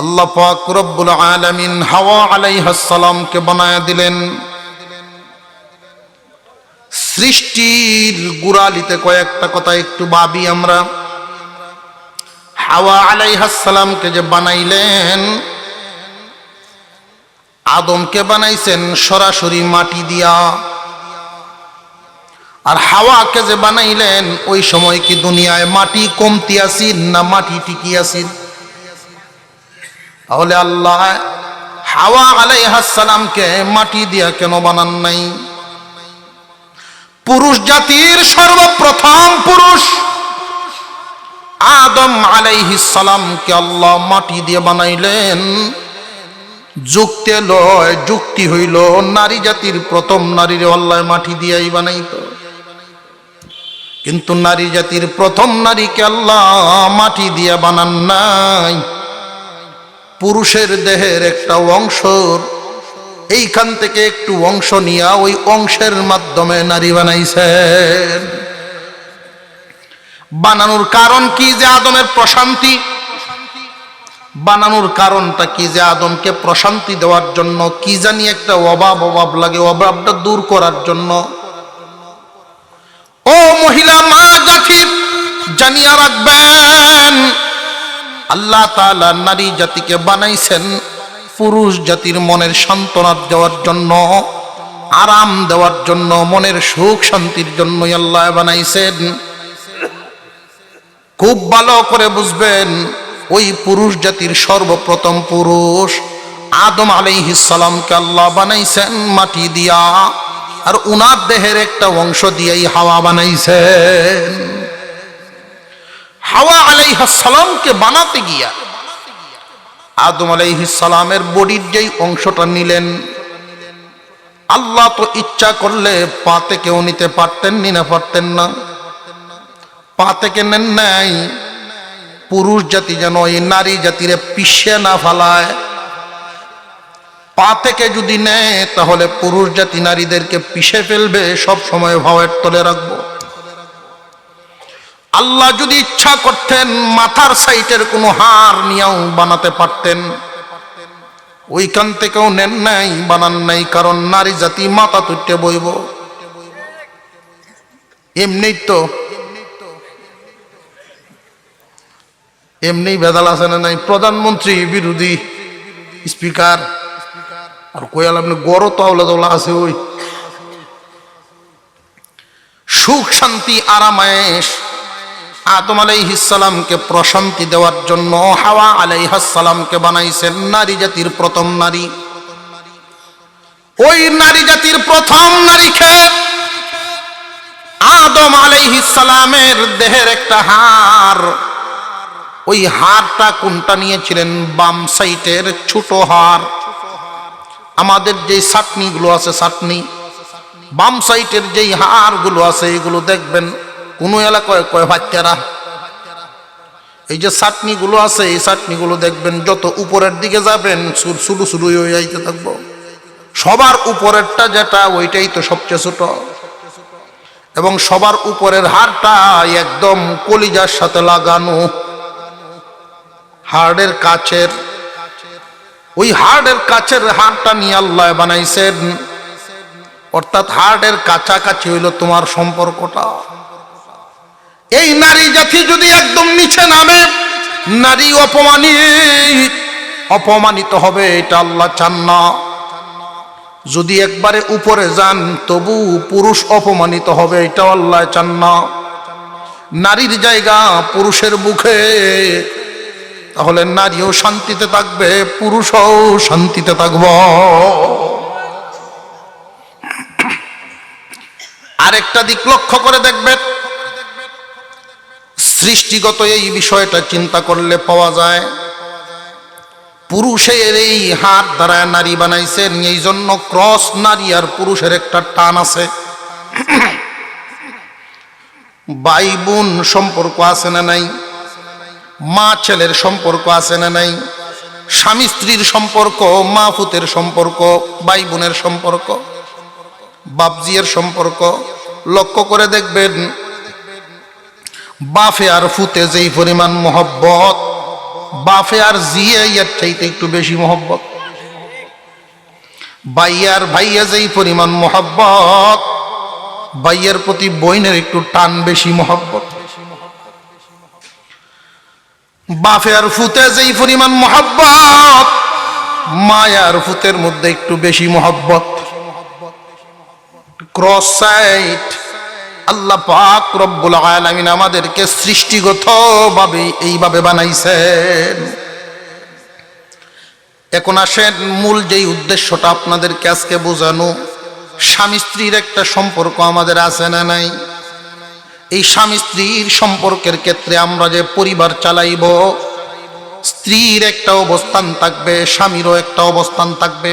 আল্লাহ পাক রব্বুল আলামিন হাওয়া আলাইহিস সালামকে বানায়া দিলেন সৃষ্টির গুড়ালিতে। কয়েকটা কথা একটু ভাবি আমরা। হাওয়া আলাইহিস সালামকে যে বানাইলেন, আদমকে বানাইছেন সরাসরি মাটি দিয়া, আর হাওয়াকে যে বানাইলেন ওই সময় কি দুনিয়ায় মাটি কমতি আছিল না মাটি টিকি আছিল? তাহলে আল্লাহ হাওয়া আলাইহিস সালামকে মাটি দিয়া কেন বানান নাই? পুরুষ জাতির সর্বপ্রথম পুরুষ আদম আলাইহিস সালামকে আল্লাহ মাটি দিয়ে বানাইলেন। যুক্তি হইল নারী জাতির প্রথম নারীরে আল্লাহ মাটি দিয়াই বানাইতো, কিন্তু নারী জাতির প্রথম নারীকে আল্লাহ মাটি দিয়া বানান নাই। পুরুষের দেহের একটা অংশ, এইখান থেকে একটু অংশ নিয়া ওই অংশের মাধ্যমে নারী বানাইছেন। বানানোর কারণ কি? যে আদমের প্রশান্তি। বানানোর কারণটা কি? যে আদমকে প্রশান্তি দেওয়ার জন্য। কি জানি একটা অভাব লাগে, অভাবটা দূর করার জন্য। ও মহিলা মা জাতি, জানিয়া রাখবেন আল্লাহ তাআলা নারী জাতিকে বানাইছেন পুরুষ জাতির মনের সান্ত্বনা দেওয়ার জন্য, আরাম দেওয়ার জন্য, মনের সুখ শান্তির জন্যই আল্লাহ বানাইছেন। খুব ভালো করে বুঝবেন, ওই পুরুষ জাতির সর্বপ্রথম পুরুষ আদম আলাইহিস সালামকে আল্লাহ বানাইছেন মাটি দিয়া, আর উনার দেহের একটা অংশ দিয়েই হাওয়া বানাইছেন। হাওয়া আলাইহিস সালামকে বানাতে গিয়া আদম আলাইহিস সালামের বডির যেই অংশটা নিলেন, আল্লাহ তো ইচ্ছা করলে পা থেকেও নিতে পারতেন, না পারতেন না? পা থেকে নেন নাই, পুরুষ জাতি যেন এই নারী জাতিরে পিষে না ফেলায়। পা থেকে যদি নেয় তাহলে পুরুষ জাতি নারীদেরকে পিষে ফেলবে, সব সময় ভাবের তলে রাখবো। আল্লাহ যদি ইচ্ছা করতেন মাথার সাইটের কোনো হাড় নিয়েও বানাতে পারতেন, ওইখান থেকেও নেন নাই, বানান নাই, কারণ নারী জাতি মাথা তুটে বইব। এমনি ভেদাল আছে না নাই? প্রধানমন্ত্রী বিরোধী স্পিকার আর কয়াল আপনি গড় তাওলা আছে। ওই সুখ শান্তি আরামায়েশ আদম আলাইহিস সালামকে প্রশান্তি দেওয়ার জন্য হাওয়া আলাইহিস সালামকে বানাইছেন নারী জাতির প্রথম নারী। ওই নারী জাতির প্রথম নারীকে আদম আলাইহিস সালামের দেহের একটা হাড়, ওই হাড়টা কোনটা নিয়েছিলেন? বাম সাইটের ছোট হাড়। আমাদের যে চাটনিগুলো আছে, চাটনি, বাম সাইটের যেই হাড়গুলো আছে এগুলো দেখবেন কোন এলাকায় কয় বাচ্চারা, এই যে চাটনিগুলো আছে এই চাটনিগুলো দেখবেন যত উপরের দিকে যাবেন শুরু শুরু হয়ে যাইতে থাকবো। সবার উপরেরটা যেটা ওইটাই তো সবচেয়ে ছোট, এবং সবার উপরের হাড়টা একদম কলিজার সাথে লাগানো, হাড়ের কাছের। ওই হাড়ের কাছের হাড়টা নিয়ে আল্লাহ বানাইছেন, অর্থাৎ হাড়ের কাছাকাছি হইল তোমার সম্পর্কটা। এই নারী জাতি যদি একদম নিচে নামে, নারী অপমানিত হবে, এটা আল্লাহ চান না। যদি একবারে উপরে যান তবু পুরুষ অপমানিত হবে, এটাও আল্লাহ চান না। নারীর জায়গা পুরুষের মুখে, তাহলে নারীও শান্তিতে থাকবে, পুরুষও শান্তিতে থাকব। আরেকটা দিক লক্ষ্য করে দেখবেন, সৃষ্টিগত এই বিষয়টা চিন্তা করলে পাওয়া যায়, পুরুষের এই হাত দ্বারা নারী বানাইছেন, এই জন্য ক্রস নারী আর পুরুষের একটা টান আছে। ভাই বোন সম্পর্ক আছে না নাই? মা ছেলের সম্পর্ক আছে না নাই? স্বামী স্ত্রীর সম্পর্ক, মা ফুতের সম্পর্ক, ভাই বোনের সম্পর্ক, বাপজিয়ের সম্পর্ক। লক্ষ্য করে দেখবেন বাপে আর ফুতে যেই পরিমাণ মহব্বত, বাপে আর জিয়ে এর চাইতে একটু বেশি মহব্বত। ভাইয়ার ভাইয়া যেই পরিমাণ মহব্বত, ভাইয়ের প্রতি বোনের একটু টান বেশি মহব্বত। বাপে আর ফুতে যেই পরিমাণ মহব্বত, মায়ার ফুতের মধ্যে একটু বেশি মহব্বত। ক্রস সাইড আল্লাহ পাক রব্বুল আলামিন আমাদেরকে সৃষ্টিগতভাবে এইভাবে বানাইছেন। এখন আসেন মূল যেই উদ্দেশ্যটা আপনাদেরকে আজকে বোঝানো, স্বামী স্ত্রীর একটা সম্পর্ক আমাদের আছে না নাই? এই স্বামী স্ত্রীর সম্পর্কের ক্ষেত্রে আমরা যে পরিবার চালাইব, স্ত্রীর একটা অবস্থান থাকবে, স্বামীরও একটা অবস্থান থাকবে।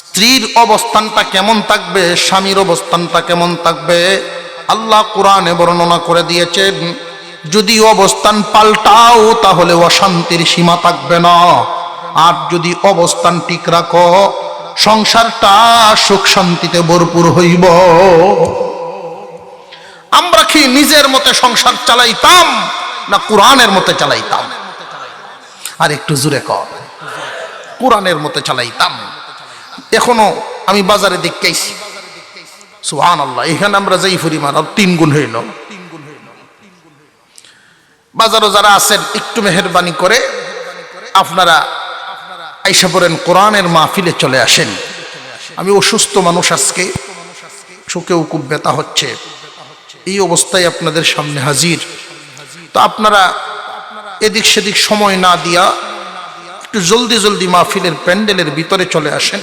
স্ত্রীর অবস্থানটা কেমন থাকবে, স্বামীর অবস্থানটা কেমন থাকবে, আল্লাহ কোরআনে বর্ণনা করে দিয়েছেন। যদি অবস্থান পাল্টাও তাহলে অশান্তির সীমা থাকবে না, আর যদি অবস্থান ঠিক রাখো সংসারটা সুখ শান্তিতে ভরপুর হইব। আমরা কি নিজের মতে সংসার চালাইতাম না কোরআনের মতে চালাইতাম? আর একটু জোরে কর, কোরআনের মতে চালাইতাম। এখনো আমি বাজারে দেখতেছি, সুবহানাল্লাহ, এখানে আমরা যেই পরিমাণ আর 3 গুণ হইল। বাজারও যারা আছেন একটু মেহেরবানি করে আপনারা আইসা পড়েন, কোরআনের মাহফিলে চলে আসেন। আমি অসুস্থ মানুষ, আজকে চোখেও খুব ব্যথা হচ্ছে, এই অবস্থায় আপনাদের সামনে হাজির। তো আপনারা এদিক সেদিক সময় না দিয়া একটু জলদি জলদি মাহফিলের প্যান্ডেলের ভিতরে চলে আসেন।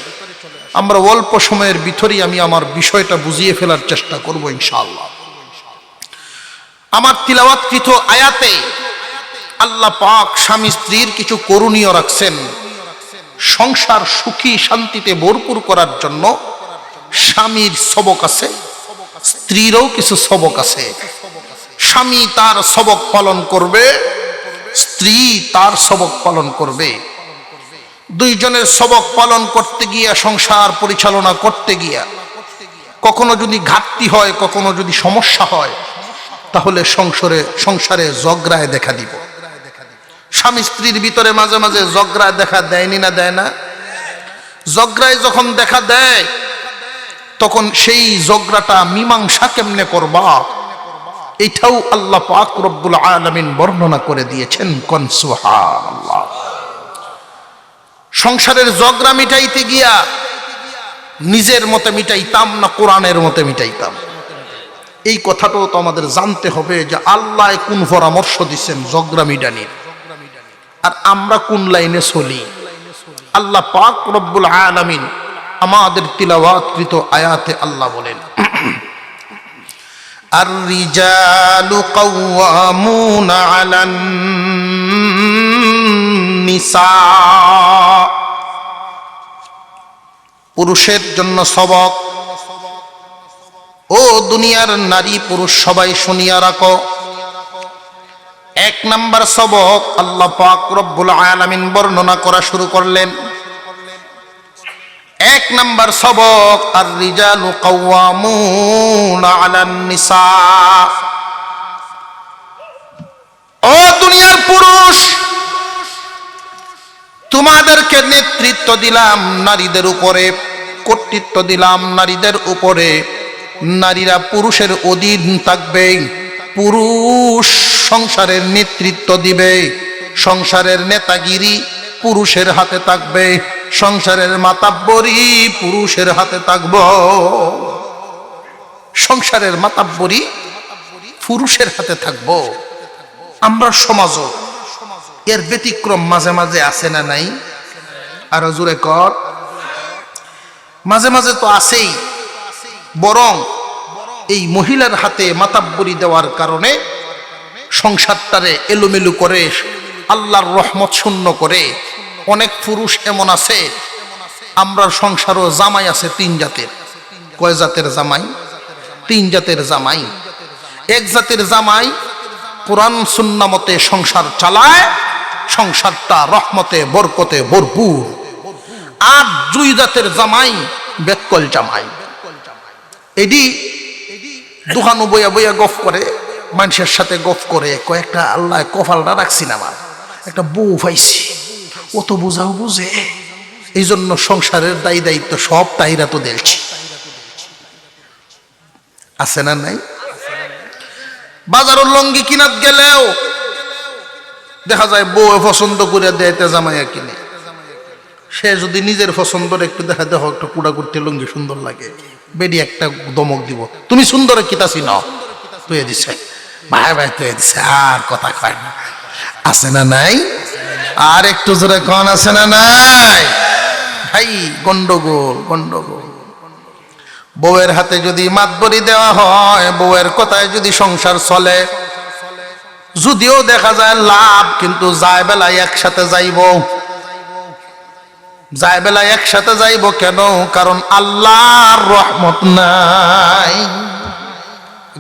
আমরা অল্প সময়ের ভিতরেই আমি আমার বিষয়টা বুঝিয়ে ফেলার চেষ্টা করব ইনশাআল্লাহ। আমার তিলাওয়াতকৃত আয়াতে আল্লাহ পাক স্বামী স্ত্রীর কিছু করণীয় রাখছেন। সংসার সুখী শান্তিতে ভরপুর করার জন্য স্বামীর সবক আছে, স্ত্রীরও কিছু সবক আছে। স্বামী তার সবক পালন করবে, স্ত্রী তার সবক পালন করবে। দুইজনের সবক পালন করতে গিয়া, সংসার পরিচালনা করতে গিয়া কখনো যদি ঘাটতি হয়, কখনো যদি সমস্যা হয়, তাহলে সংসারে ঝগড়ায় দেখা দিব। স্বামী স্ত্রীর ভিতরে মাঝে মাঝে ঝগড়ায় দেখা দেয়নি না, দেয় না? ঝগড়ায় যখন দেখা দেয় তখন সেই ঝগড়াটা মীমাংসা কেমনে করবা, এটাও আল্লাহ পাক রব্বুল আলামিন বর্ণনা করে দিয়েছেন। কোন সুবহানাল্লাহ। সংসারের ঝগড়া মিটাইতে গিয়া নিজের মতে মিটাইতাম না কোরআনের মতে মিটাইতাম, এই কথাটাও তো আমাদের জানতে হবে যে আল্লাহ কোন পরামর্শ দিচ্ছেন ঝগড়া মিটানির, আর আমরা কোন লাইনে চলি। আল্লাহ পাক রব্বুল আলামিন আমাদের তিলাওয়াতকৃত আয়াতে আল্লাহ বলেন, আর রিজালু কাওয়ামুনা আলান নিসা। পুরুষের জন্য সবক। ও দুনিয়ার নারী পুরুষ সবাই শুনিয়া রাখো। 1 নাম্বার সবক আল্লাহ পাক রব্বুল আলামিন বর্ণনা করা শুরু করলেন। 1 নাম্বার সবক, আর রিজালু কাওয়ামুনা আলান নিসা। ও দুনিয়ার পুরুষ, তোমাদেরকে নেতৃত্ব দিলাম নারীদের উপরে, কর্তৃত্ব দিলাম নারীদের উপরে। নারীরা পুরুষের অধীন থাকবে, পুরুষ সংসারের নেতৃত্ব দিবে, সংসারের নেতাগিরি পুরুষের হাতে থাকবে, সংসারের মাতাব্বরি পুরুষের হাতে থাকবে। সংসারের মাতাব্বরি পুরুষের হাতে থাকবো। আমরা সমাজও এর ব্যতিক্রম মাঝে মাঝে আছে না নাই? আরো জোরে কর। মাঝে মাঝে তো আছেই, বরং এই মহিলার হাতে মাতাব্বরি দেওয়ার কারণে সংসারটারে এলোমেলো করে, আল্লাহর রহমত শূন্য করে। অনেক পুরুষ এমন আছে, আমরার সংসারও জামাই আছে 3 জাতের। কয় জাতের জামাই? 3 জাতের জামাই। এক জাতের জামাই কোরআন সুন্নাহ মতে সংসার চালায়, সংসারটা রহমতে বরকতে ভরপুর। আর 2 জাতের জামাই বেকল জামাই। এডি দোকানো বইয়া বইয়া গফ করে, মানুষের সাথে গফ করে, কয়েকটা আল্লাহ কপালটা রাখছি না আমার, একটা বউ পাইছি, অত বোঝাও বুঝে, এই জন্য সংসারের দায়ী দায়িত্ব সব তাইরা তো দেখছি। আছে না নাই? বাজারের লঙ্গি কিনাত গেলেও দেখা যায় বউ পছন্দ করে দেয়তে জামাইয়া কিনে। সে যদি নিজের পছন্দের একটু দেখা দেখো একটা কুড়া করতে লঙ্গি সুন্দর লাগে, বেডি একটা দমক দিব, তুমি সুন্দর কিতাছি নাও, তুই দিছে ভাই ভাই তুই দিছে, আর কথা কয় না। আছে না নাই? আর একটু জোরে কন আছে না নাই? ভাই গন্ডগোল গন্ডগোল। বউয়ের হাতে যদি মাতবরি দেওয়া হয়, বউয়ের কথায় যদি সংসার চলে, যদিও দেখা যায় লাভ, কিন্তু যায় বেলায় একসাথে যাইব, যায় বেলায় একসাথে যাইব কেন? কারণ আল্লাহর রহমত নাই।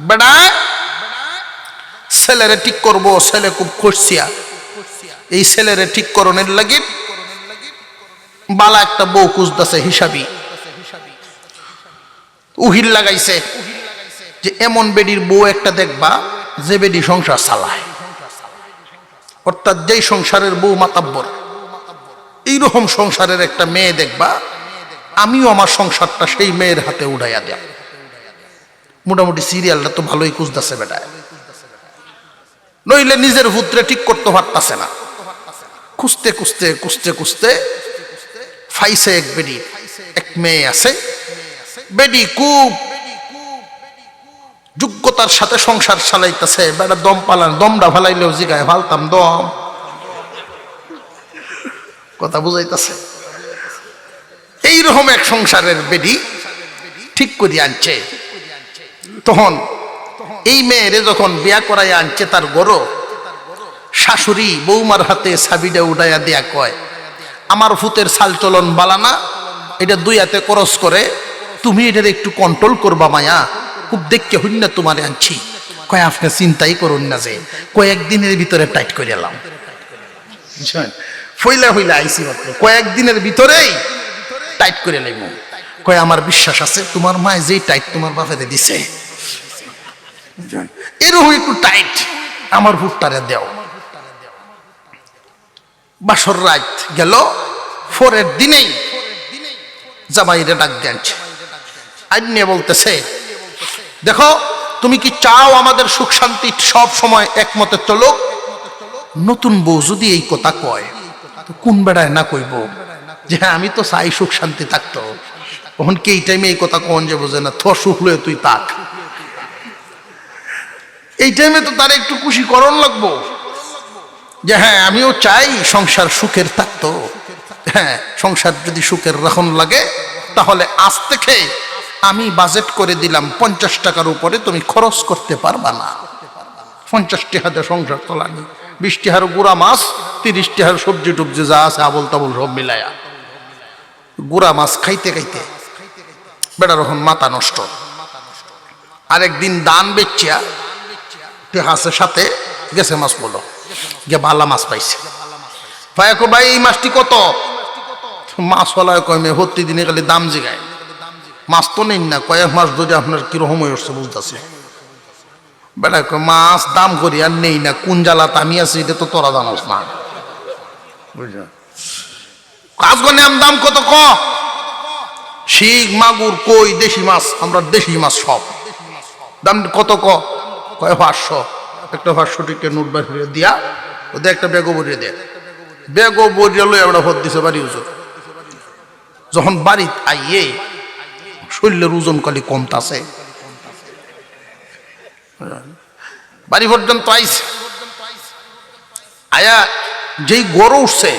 বেটা ছেলেরে ঠিক করবো, ছেলে খুব খুশিয়া, এই ছেলেরে ঠিক করণের লাগি বালা একটা বউ খুঁজতেছে হিসাবি, উহিল লাগাইছে যে এমন বেডির বউ একটা দেখবা যে বেডি সংসার চালায়, অর্থাৎ যেই সংসারের বউ মাতাব্বর, এইরকম সংসারের একটা মেয়ে দেখবা, আমিও আমার সংসারটা সেই মেয়ের হাতে উড়াইয়া দেব। মোটামুটি সিরিয়ালটা তো ভালোই খুঁজতেছে বেটা, নইলে নিজের পুত্রে ঠিক করতে পারতাছে না। খুঁজতে খুঁজতে খুঁজতে খুঁজতে ফাইসে এক বেডি, এক মেয়ে আছে, বেডি খুব যোগ্যতার সাথে সংসার চালাইতেছে। বেটা দম পালান, দমটা ফালাইলেও জিগায় ফালতাম দম, কথা বুঝাইতেছে। এইরকম এক সংসারের বেডি ঠিক করিয়া আনছে। তখন এই মেয়েরে যখন বিয়া করাই আনছে তার গরো, শাশুড়ি বৌমার হাতে ছাবিটা উঠাইয়া দিয়া কয়, আমার ফুতের চাল চলন বালানা, এটা দুই হাতে খরচ করে, তুমি এটার একটু কন্ট্রোল করবা মায়া, খুব দেখকে হইন না তোমারে আনছি। কয় আপনি চিন্তাই করুন না, যে কয়েকদিনের ভিতরে টাইট করে এলাম, ফইলা ফইলা আইসি মাত্র, কয়েকদিনের ভিতরেই টাইট করে লাইব। কয় আমার বিশ্বাস আছে তোমার মায় যেই টাইট তোমার বাপেরে দিছে, এরকম একটু টাইট আমার ভুট্টারে দেও। বাসর রাত গেল, পরের দিনেই জামাইরে ডাক দেনছে, আইনে বলতেছে, দেখো তুমি কি চাও আমাদের সুখ শান্তি সব সময় একমতে চলো? নতুন বউ যদি এই কথা কয়, তো কোন বেড়ায় না কইব যে হ্যাঁ আমি তো চাই সুখ শান্তি থাকতো, তখন কি এই টাইমে এই কথা কন যে বোঝে না, থ সুখ লয়ে তুই তাক, এই টাইমে তো তার একটু খুশি করণ লাগবো যে হ্যাঁ আমিও চাই সংসার সুখের থাকতো। হ্যাঁ, সংসার যদি সুখের রাখন লাগে তাহলে আজ থেকে আমি বাজেট করে দিলাম 50 টাকার উপরে তুমি খরচ করতে পারবা না। 50 টাকাতে সংসার চলানি, 20 টাকার গুড়া মাছ, 30 টাকার সবজি টুবজি যা আছে আবল তাবল সব মিলায়া, গুড়া মাছ খাইতে খাইতে বেটার এখন মাথা নষ্ট। আরেকদিন দান বেচিয়া হাঁসের সাথে গেছে মাছ বলো, গিয়ে ভালা মাছ পাইছে। ভাই ভাই এই মাছটি কত? মাছ ফলায় কয় মেয়ে ভর্তি দিনে খালি দাম জিগায়, মাছ তো নেই না, কয়েক মাস ধরে আপনার কিরকম হচ্ছে বুঝতেছে। বেটা কয় মাছ দাম করি আর নেই না, কোন জ্বালাতে আমি আছি এটা তো তোরা জানোস না, বুঝল? কাজ করে দাম কত? শিং মাগুর কই দেশি মাছ, আমরা দেশি মাছ সব, দাম কত? কয় 500। একটা 500 টিকে নোট বাড়িয়ে দিয়া ওদের একটা ব্যাগও ভরিয়ে দেয়, ব্যাগও ভরিয়ে লই আমরা ভর দিছে বাড়ি ওজন। যখন বাড়ি আইয়ে শরীরের ওজন কালি কমতাছে, বাড়ি পর্যন্ত আইছে, আয়া যেই গরু উঠছে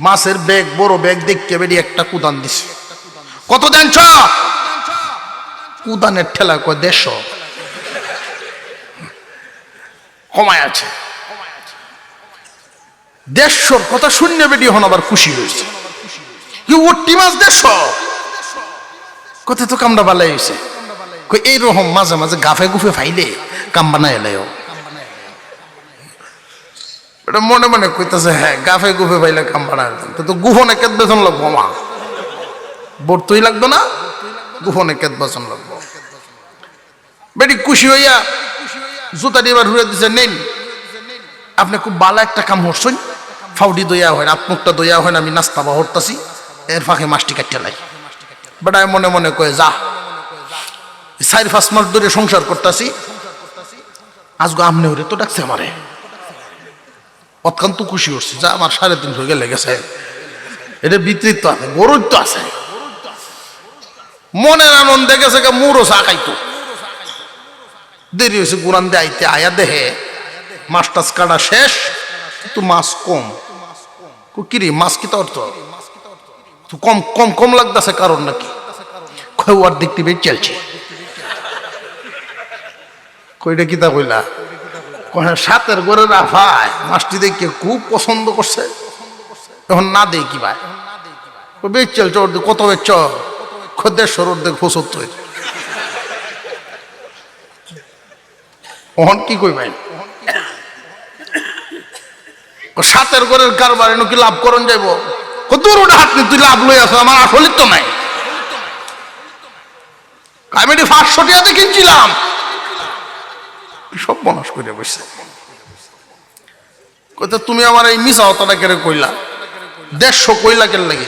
মাছের ব্যাগ, বড় ব্যাগ দেখতে বেরিয়ে একটা কুদান দিছে। কত জানছ? কুদানের ঠেলা কয় 150। কমায় আছে 150 কথা শূন্য বেরিয়ে হন আবার খুশি হয়েছে, কি ওটি মাছ 150 কত তো কামড়া বালাই হয়েছে। এইরকম মাঝে মাঝে গাফে গুফে ফাইলে কাম বানাই এলেও এটা মনে মনে কইতেছে, হ্যাঁ গাফে গুফে ফাইলে কাম বানাই তো গুফনে কেত বেতন লাগবো, মা বর্তই লাগতো না, গুফনে কেত বেতন লাগবো। বেটি খুশি হইয়া জুতা দিবার ঘুরে দিছে, নেন আপনি খুব ভালো একটা কাম করছেন, ফাউডি দইয়া হয়, আত্মুকটা দইয়া হয়, আমি নাস্তা বা হরতাছি, এর ফাঁকে মাছটি কাটতে লাই। বেটায় মনে মনে কয়ে যা 4-5 মাস ধরে সংসার করতেছি, আজকে আমনে ওরে তো ডাকছে আমারে, অত্যন্ত খুশি হচ্ছে, যা আমার 3.5 হয়ে লেগেছে, এটা বিতৃত আছে, গরুর তো আছে, মনের আনন্দে গেছে মুরো চা খাইতো। দেরি হয়েছে গুরান দিয়ে আইতে, আয়া দেহে মাছ টাছ কাটা শেষ, কিন্তু মাছ কম। কিরে মাছ কি তোর তো কম কম কম লাগতেছে, কারণ নাকি ওর দেখতে বেশ চলছে। কইটা কিতা কইলা, সাতের করে রাফায় মাছটি দেখে খুব পছন্দ করছে, এখন না দেই কি ভাই, বেশ চলছে, ওর কত বেচ, 150 ওর দেখ 75। ওহন কি কই ভাই, সাতের ঘরের কারবার এনে কি লাভ করন যাইব, দূর ওটা হাত তুই লাভ লই আসো, আমার আসলে তো নাই, আমি 500 টাকাতে কিনছিলাম, সব বনাশ করে বসে। তুমি আমার এই মিশা হতটা কেড়ে কইলা, 150 কইলা কেন লাগে,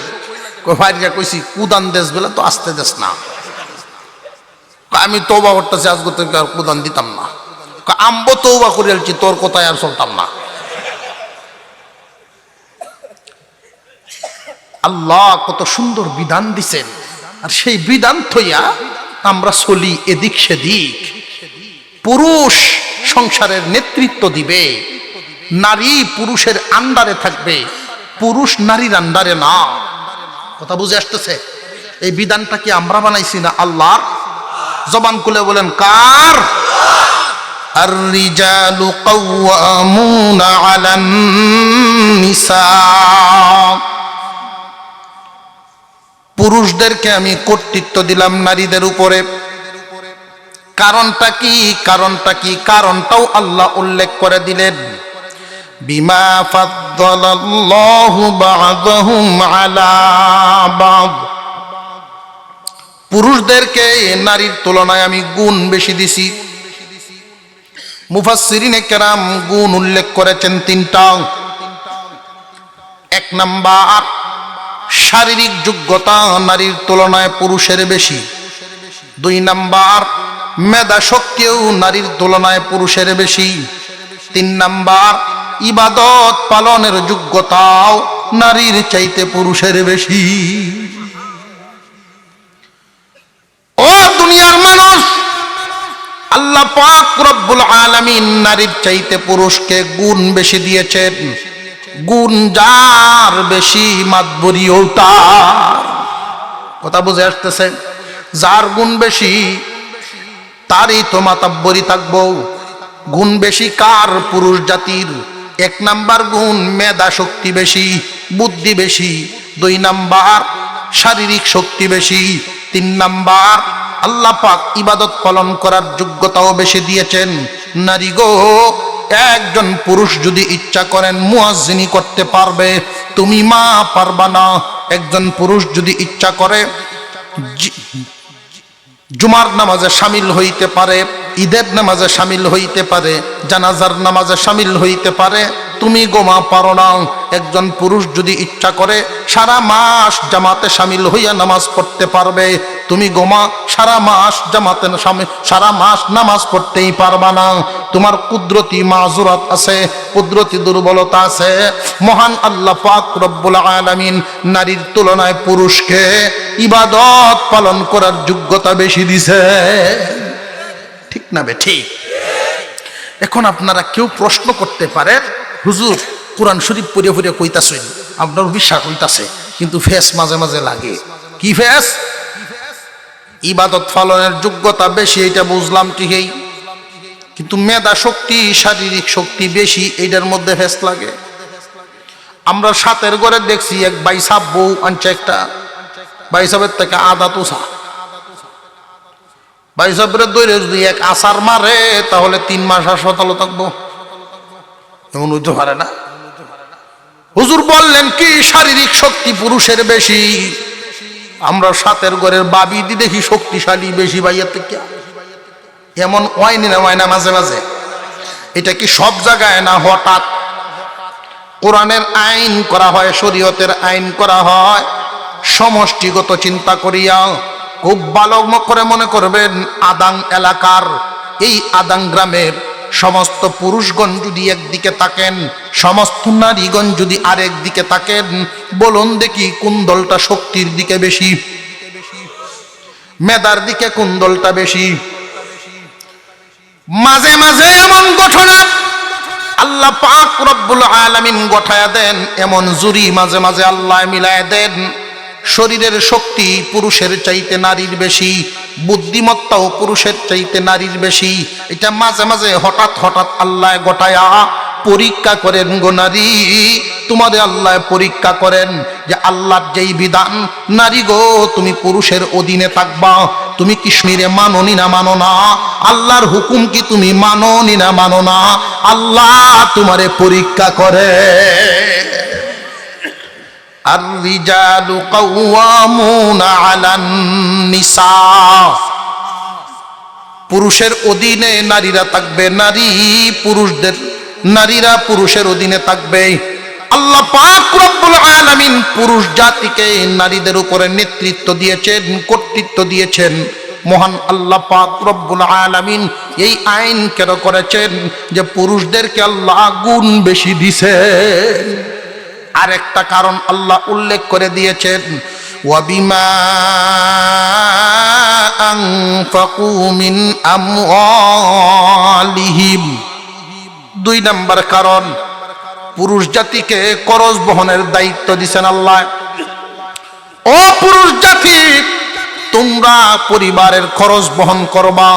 ভাইরা কইছি কুদান দেশ বেলা তো আসতে দেশ না, আমি তওবা করতেছি, আজকে তোকে আর কুদান দিতাম না, আম্ব তওবা করে আলছি, তোর কথায় আর চলতাম না। আল্লাহ কত সুন্দর বিধান দিছেন, আর সেই বিধান থইয়া আমরা চলি এদিক সেদিক। পুরুষ সংসারের নেতৃত্ব দিবে, নারী পুরুষের আন্ডারে থাকবে, পুরুষ নারীর আন্ডারে না। কথা বুঝে আসতেছে? এই বিধানটা কি আমরা বানাইছি না আল্লাহ? জবান খুলে বলেন কার? আর-রিজালু কাওয়ামুনা আলান নিসা। পুরুষদেরকে আমি কর্তৃত্ব দিলাম নারীদের উপরে। কারণটা কি? কারণটা কি? কারণটাও আল্লাহ উল্লেখ করে দিলেন, বিমা ফাদ্দালাল্লাহু বা'দাহুম আলা বা'দ। পুরুষদেরকে নারীর তুলনায় আমি গুণ বেশি দিছি। মুফাসসিরিনে কেরাম গুণ উল্লেখ করেছেন 3টা। 1 নাম্বার, শারীরিক যোগ্যতা নারীর তুলনায় পুরুষের বেশি। 2 নাম্বার, মেধা শক্তিও নারীর তুলনায় পুরুষের বেশি। 3 নাম্বার, ইবাদত পালনের যোগ্যতাও নারীর চাইতে পুরুষের বেশি। ও দুনিয়ার মানুষ, আল্লাহ পাক রব্বুল আলামিন নারীর চাইতে পুরুষকে গুণ বেশি দিয়েছেন। গুণ যার বেশি মাতবরিও তার। কথা বুঝে আসতেছে? যার গুণ বেশি তারই তো মাতাব্বরি থাকবো। গুণ বেশি কার? পুরুষ জাতির। 1 নাম্বার গুণ, মেধা শক্তি বেশি, বুদ্ধি বেশি। 2 নাম্বার, শারীরিক শক্তি বেশি। 3 নাম্বার, আল্লাহ পাক ইবাদত পালন করার যোগ্যতাও বেশি দিয়েছেন। নারী গো, একজন পুরুষ যদি ইচ্ছা করেন মুয়াজ্জিনি করতে পারবে, তুমি মা পারবা না। একজন পুরুষ যদি ইচ্ছা করে জুমার নামাজে শামিল হইতে পারে, ঈদের নামাজে শামিল হইতে পারে, জানাজার নামাজে শামিল হইতে পারে, তুমি গোমা পারো না। একজন পুরুষ যদি ইচ্ছা করে সারা মাস জামাতে শামিল হইয়া নামাজ পড়তে পারবে, তুমি গোমা সারা মাস জামাতে সারা মাস নামাজ পড়তেই পারবা না। তোমার কুদরতি মাজুরাত আছে, কুদরতি দুর্বলতা আছে। মহান আল্লাহ পাক রব্বুল আলামিন নারীর তুলনায় পুরুষকে ইবাদত পালন করার যোগ্যতা বেশি দিছে। ঠিক না বে ঠিক? এখন আপনারা কেউ প্রশ্ন করতে পারেন, হুজুর কোরআন শরীফ পড়ে পড়ে কইতাছেন, আপনার বিশ্বাস হইতাছে, কিন্তু ফেস মাঝে মাঝে লাগে। কি ফেস? ইবাদত পালনের যোগ্যতা বেশি, এটা বুঝলাম ঠিকই, কিন্তু মেধা শক্তি শারীরিক শক্তি বেশি, এইটার মধ্যে ফেস লাগে। আমরা সাতের ঘরে দেখছি এক ভাই সাহেব বউ আনছে, একটা ভাই সাহেবের থেকে আদা তোষা। ভাই সাহেবের দৈরে যদি এক আসার মারে তাহলে 3 মাস হাসপাতালে থাকবো, এমন হইতে পারে না? হুজুর বললেন কি শারীরিক শক্তি পুরুষের বেশি। আমরা সাতের ঘরের বাবি দি দেখি শক্তিশালী বেশি ভাইয়ের থেকে। এমন হয় না মাঝে মাঝে? এটা কি সব জায়গায় না হঠাৎ? কোরআনের আইন করা হয়, শরীয়তের আইন করা হয় সমষ্টিগত চিন্তা করিয়া। খুব ভালো করে মনে করবেন, আদাং এলাকার এই আদাং গ্রামের সমস্ত পুরুষগণ যদি একদিকে তাকেন, সমস্ত নারীগণ যদি আরেক দিকে তাকেন, বলুন দেখি কোন দলটা শক্তির দিকে বেশি, মেধার দিকে কোন দলটা বেশি? মাঝে মাঝে এমন ঘটনা আল্লাহ পাক রব্বুল আলামিন গঠায়া দেন, এমন জুরি মাঝে মাঝে আল্লাহ মিলায় দেন। শরীরের শক্তি পুরুষের চাইতে নারীর বেশি, বুদ্ধিমত্তাও পুরুষের চাইতে নারীর বেশি। এটা মাঝে মাঝে হঠাৎ হঠাৎ আল্লাহ গটায়া পরীক্ষা করেন গো নারী, তোমাদের আল্লাহ পরীক্ষা করেন যে আল্লাহর যেই বিধান, নারী গো তুমি পুরুষের অধীনে থাকবা, তুমি কৃষ্ণীরে মানো নি না মানো না, আল্লাহর হুকুম কি তুমি মানো নি না মানো না, আল্লাহ তোমারে পরীক্ষা করে। আর রিজালু কাওয়ামুনা আলান নিসা, পুরুষের অধীনে নারীরা থাকবে, নারীরা পুরুষের অধীনে থাকবে। আল্লাহ পাক রব্বুল আলামিন পুরুষ জাতিকে নারীদের উপরে নেতৃত্ব দিয়েছেন, কর্তৃত্ব দিয়েছেন। মহান আল্লাহ পাক রব্বুল আলামিন এই আইন কেন করেছেন যে পুরুষদেরকে আল্লাহ গুণ বেশি দিয়েছেন। আরেকটা কারণ আল্লাহ উল্লেখ করে দিয়েছেন, ওয়াবিমা আনফাকু মিন আমওয়ালিহিম। 2 নম্বর কারণ, পুরুষ জাতিকে খরচ বহনের দায়িত্ব দিয়েছেন আল্লাহ। ও পুরুষ জাতি, তোমরা পরিবারের খরচ বহন করবা,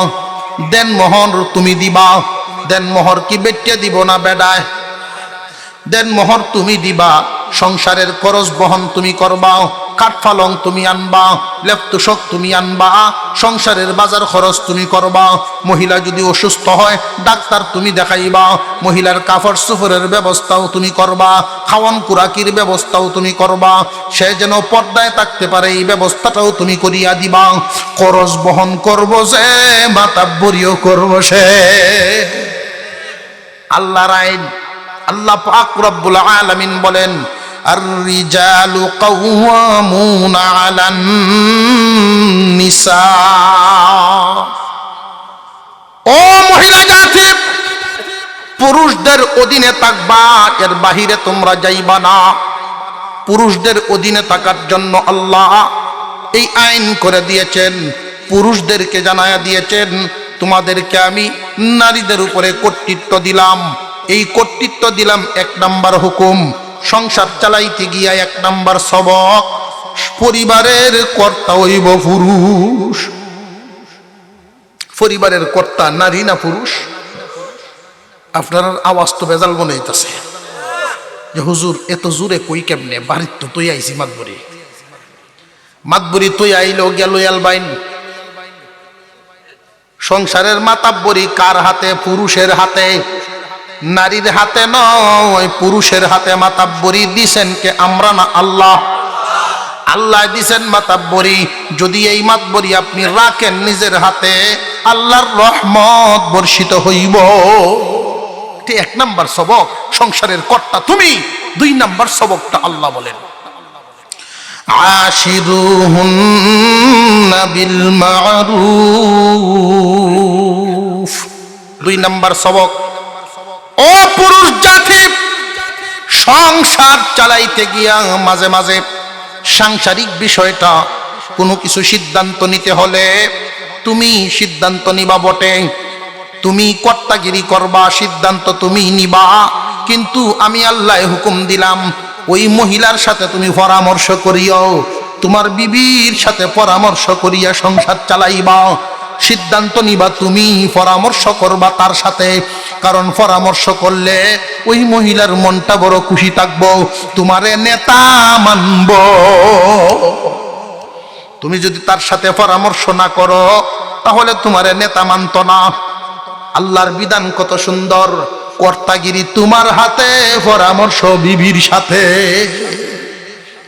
দেন মোহর তুমি দিবা। দেন মোহর কি বেটে দিব না বেডায়? দেন মোহর তুমি দিবা, সংসারের খরচ বহন তুমি করবা, কাঠফালং তুমি আনবা, লেপতুষক তুমি আনবা, সংসারের বাজার খরচ তুমি করবা। মহিলা যদি অসুস্থ হয় ডাক্তার তুমি দেখাইবা, মহিলার কাপড় সুফরের ব্যবস্থাও তুমি করবা, খাওয়ান কুরাকির ব্যবস্থাও তুমি করবা, সে যেন পর্দায় থাকতে পারে এই ব্যবস্থাটাও তুমি করিয়া দিবা। খরচ বহন করবো যে, মাতাব্বরিও করবো সে। আল্লাহর আইন। আল্লাহ পাক রব্বুল আলামিন বলেন, আর রিজালু কাওয়ামুনা আলান নিসা। ও মহিলা জাতি, পুরুষদের অধীনে থাকবা, এর বাহিরে তোমরা যাইবা না। পুরুষদের অধীনে থাকার জন্য আল্লাহ এই আইন করে দিয়েছেন, পুরুষদেরকে জানায়া দিয়েছেন তোমাদেরকে আমি নারীদের উপরে কর্তৃত্ব দিলাম। এই কর্তৃত্ব দিলাম 1 নম্বর হুকুম, সংসার চালাইতে গিয়া 1 নম্বর সবক, পরিবারের কর্তা হইব পুরুষ। পরিবারের কর্তা নারী না পুরুষ? আপনার আওয়াজ তো বেজাল মনে হইতেছে যে হুজুর এত জোরে কই কেমনে? বাড়ির তো তুই আইছি মাতবরি তুই আইলো গেল বাইন। সংসারের মাতাব্বরি কার হাতে? পুরুষের হাতে। নারীর হাতে নয়, পুরুষের হাতে মাতাব্বরি দিছেন কে? আমরা না, আল্লাহ। আল্লাহ দিছেন মাতাব্বরি। যদি এই মাতবরি আপনি রাখেন নিজের হাতে, আল্লাহর রহমত বর্ষিত হইব। 1 নম্বর সবক, সংসারের কর্তা তুমি। 2 নম্বর সবকটা আল্লাহ বলেন, আশিরুহুন্না বিল মারুফ। 2 নম্বর সবক। ও পুরুষ জাতি, সংসার চালাইতে গিয়া মাঝে মাঝে সাংসারিক বিষয়টা কোনো কিছু সিদ্ধান্ত নিতে হলে তুমি সিদ্ধান্ত নিবা বটে, তুমি কর্তাগিরি করবা, সিদ্ধান্ত তুমি নিবা, কিন্তু আমি আল্লাহ হুকুম দিলাম ওই মহিলার সাথে তুমি পরামর্শ করিও, তোমার বিবির সাথে পরামর্শ করিয়া সংসার চালাইবা। সিদ্ধান্ত নিবা তুমি, পরামর্শ করবা তার সাথে, কারণ পরামর্শ করলে ওই মহিলার মনটা বড় খুশি থাকবো, তোমারে নেতা মানব। তুমি যদি তার সাথে পরামর্শ না করো তাহলে তোমারে নেতা মানত না। আল্লাহর বিধান কত সুন্দর, কর্তাগিরি তোমার হাতে, পরামর্শ বিবির সাথে।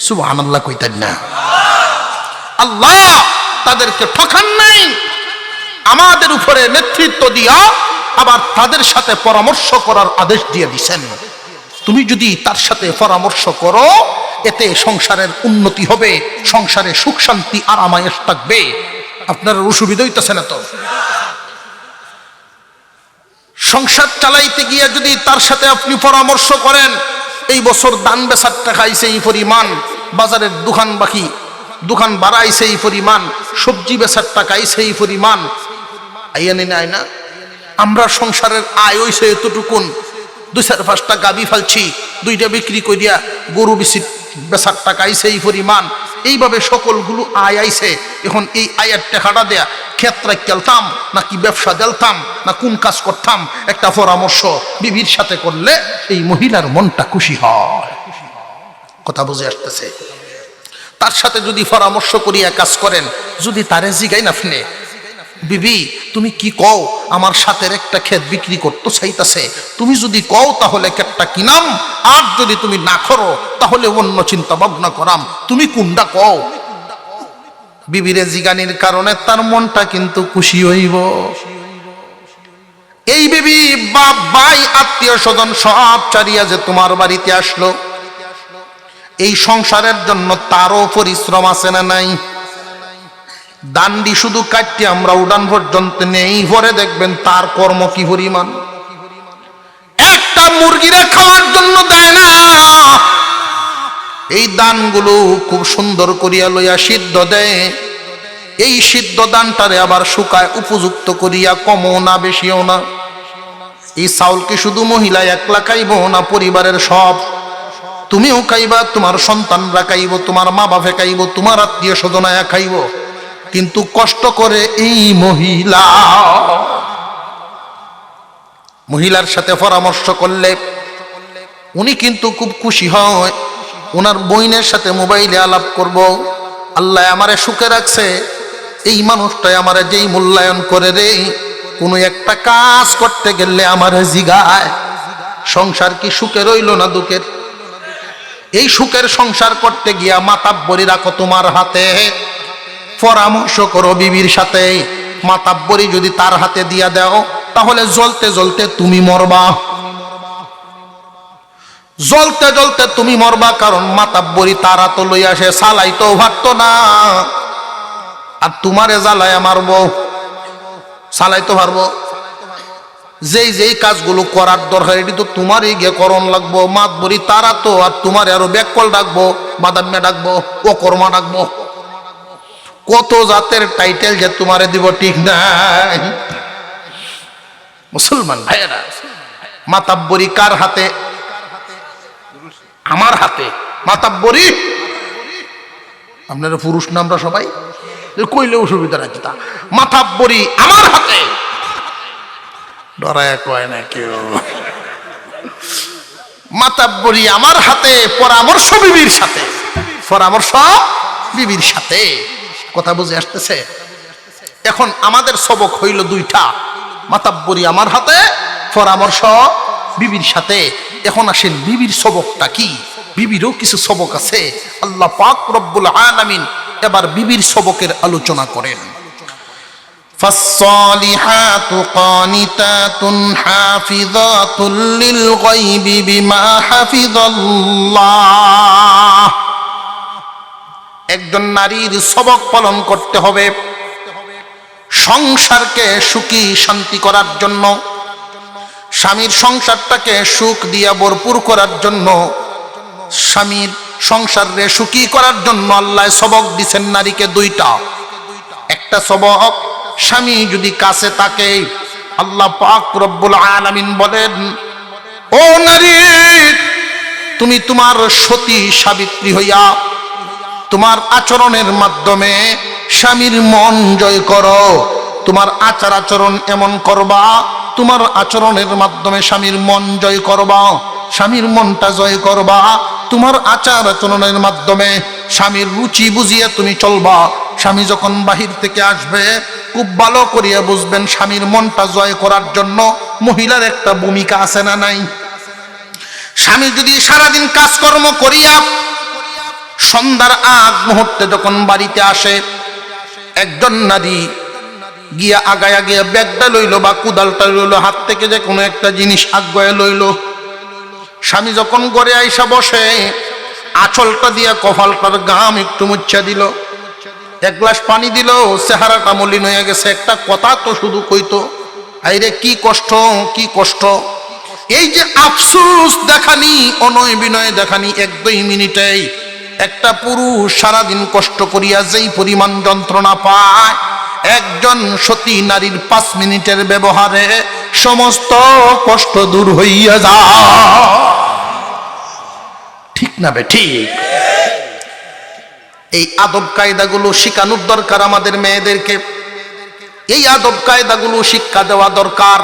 সুবহানাল্লাহ কইতেন না? আল্লাহ তাদেরকে ঠকান নাই, আমাদের উপরে নেতৃত্ব দিয়া আবার তাদের সাথে পরামর্শ করার আদেশ দিয়ে দিছেন। তুমি যদি তার সাথে পরামর্শ করো, এতে সংসারের উন্নতি হবে, সংসারে সুখ শান্তি আরামায়েশ থাকবে। আপনার অসুবিধা হইতেছে না তো? সংসার চালাইতে গিয়ে যদি তার সাথে আপনি পরামর্শ করেন, এই বছর দান বেচার টাকা আইছে এই পরিমাণ, বাজারের দোকান বাড়াইছে এই পরিমাণ, সবজি বেচার টাকা আইছে এই পরিমাণ, আইয়ানি নাই না? আমরা সংসারের আয় হইছে এতটুকুন, 2-4-5টা গাবি ফালছি, 2টা বিক্রি করিয়া গরু বেচার টাকা আইছে এই পরিমাণ, এইভাবে সকলগুলো আয় আইছে। এখন এই আয়ের টাকাটা দেয়া ক্ষেত্রে খেলতাম নাকি ব্যবসা দেলতাম না কোন কাজ করতাম, একটা পরামর্শ বিবির সাথে করলে এই মহিলার মনটা খুশি হয়। কথা বুঝে আসতেছে? তার সাথে যদি পরামর্শ করিয়া কাজ করেন, যদি তারে জিগাই না ফেনে, বিবি তুমি কি কও, আমার সাথে একটা ক্ষেত বিক্রি করতে চাইতেছে, তুমি যদি কও তাহলে ক্ষেতটা কিনাম, আর যদি তুমি না করো তাহলে অন্য চিন্তা ভাবনা করাম, তুমি কোনটা কও। বিবিরে জিগানির কারণে তার মনটা কিন্তু খুশি হইব। এই বিবি বাপ ভাই আত্মীয় স্বজন সব চারিয়া যে তোমার বাড়িতে আসলো, এই সংসারের জন্য তারও পরিশ্রম আছে না নাই? দান্ডি শুধু কাটতে আমরা উড়ান পর্যন্ত নেই, পরে দেখবেন তার কর্ম কি পরিমাণ। একটা মুরগিরে খাওয়ার জন্য দেয় না, এই দানগুলো খুব সুন্দর করিয়া লইয়া সিদ্ধ দেয়, এই সিদ্ধ দানটারে আবার শুকায় উপযুক্ত করিয়া, কমও না বেশিও না। এই চাউল কি শুধু মহিলা একলা খাইব না পরিবারের সব? তুমিও খাইবা, তোমার সন্তানরা খাইব, তোমার মা বাপে খাইব, তোমার আত্মীয় স্বজনায়া খাইব। কিন্তু কষ্ট করে এই মহিলার সাথে পরামর্শ করলে উনি কিন্তু খুব খুশি হয়। ওনার বইনের সাথে মোবাইলে আলাপ করব, আল্লাহ আমারে সুখে রাখছে, এই মানুষটাই আমারে যেই মূল্যায়ন করে রে, কোনো একটা কাজ করতে গেলে আমারে জিগায় সংসার কি সুখে রইল না দুঃখের। এই সুখের সংসার করতে গিয়া মাতাব্বরি রাখো তোমার হাতে, পরামর্শ করো বিবির সাথে। মাতাব্বরি যদি তার হাতে দিয়া দাও তাহলে জ্বলতে জ্বলতে তুমি মরবা, জ্বলতে জ্বলতে তুমি মরবা। কারণ মাতাব্বরি তারা তো লই আসে, চালাইতো ভাবতো না, আর তোমারে জ্বালায় মারবো, চালাইতো পারবো। যেই কাজগুলো করার দরকার এটি তো তোমারই গিয়ে করণ লাগবো। মাতবরি তারা তো, আর তোমার আরো ব্যাককল ডাকবো, বাদাম্যা ডাকবো, অকর্মা ডাকবো, কত জাতের টাইটেল যে তোমারে দিব ঠিক নাই। মুসলমান ভাইয়েরা, মাতাব্বরি কার হাতে? আমার হাতে। মাতাব্বরি আপনারা পুরুষ না, আমরা সবাই কইলে অসুবিধা রাখি, তা মাতাব্বরি আমার হাতে। ডরায় কয় না কেউ। মাতাব্বরি আমার হাতে, পরামর্শ বিবির সাথে, পরামর্শ বিবির সাথে। কথা বুঝে আসতেছে? এখন আমাদের সবক হইল দুইটা, মাতাব্বরি আমার হাতে, পরামর্শ বিবির সাথে। এখন আসেন বিবির সবকটা কি? বিবিরও কিছু সবক আছে। আল্লাহ পাক রব্বুল আলামিন এবার বিবির সবকের আলোচনা করেন। فالصالحات قانتات حافظات للغيب بما حفظ الله। একজন নারীর সবক পালন করতে হবে সংসারকে সুখী শান্তি করার জন্য, স্বামীর সংসারটাকে সুখ দিয়া ভরপুর করার জন্য, স্বামীর সংসারে সুখী করার জন্য আল্লাহ সবক দিছেন নারীকে দুইটা। একটা সবক, স্বামী যদি কাছে থাকে, আল্লাহ পাক রব্বুল আলামিন বলেন, ও নারী, তুমি তোমার সতী সাবিত্রী হইয়া তোমার আচরণের মাধ্যমে স্বামীর মন জয় করো। তোমার আচার আচরণ এমন করবা, তোমার আচরণের মাধ্যমে স্বামীর মন জয় করবা, স্বামীর মনটা জয় করবা। তোমার আচার আচরণের মাধ্যমে স্বামীর রুচি বুঝিয়ে তুমি চলবা। স্বামী যখন বাহির থেকে আসবে খুব ভালো করিয়া বুঝবেন স্বামীর মনটা জয় করার জন্য মহিলার একটা ভূমিকা আছে না নাই? স্বামী যদি সারাদিন কাজকর্ম করিয়া সন্ধ্যার আগ মুহূর্তে যখন বাড়িতে আসে, একজন নারী গিয়া আগায়া গিয়া ব্যাগটা লইল বা কুদালটা লইল, হাত থেকে যে কোনো একটা জিনিস আগায় লইল, স্বামী যখন ঘরে আইসা বসে, আঁচলটা দিয়া কপালটার গাম একটু মুচ্ছা দিল, এক গ্লাস পানি দিল, চেহারাটা মলিন হয়ে গেছে। একটা কথা তো শুধু কইতো, আইরে কি কষ্ট, কি কষ্ট। এই যে আফসোস দেখানি, অনয় বিনয় দেখানি, 1-2 মিনিটেই একটা পুরুষ সারাদিন কষ্ট করিয়া যেই পরিমাণ যন্ত্রণা পায়, একজন সতী নারীর 5 মিনিটের ব্যবহারে সমস্ত কষ্ট দূর হইয়া যায়। ঠিক না বে ঠিক? এই আদব কায়দাগুলো শিখানোর দরকার আমাদের মেয়েদেরকে। এই আদব কায়দাগুলো শিক্ষা দেওয়া দরকার।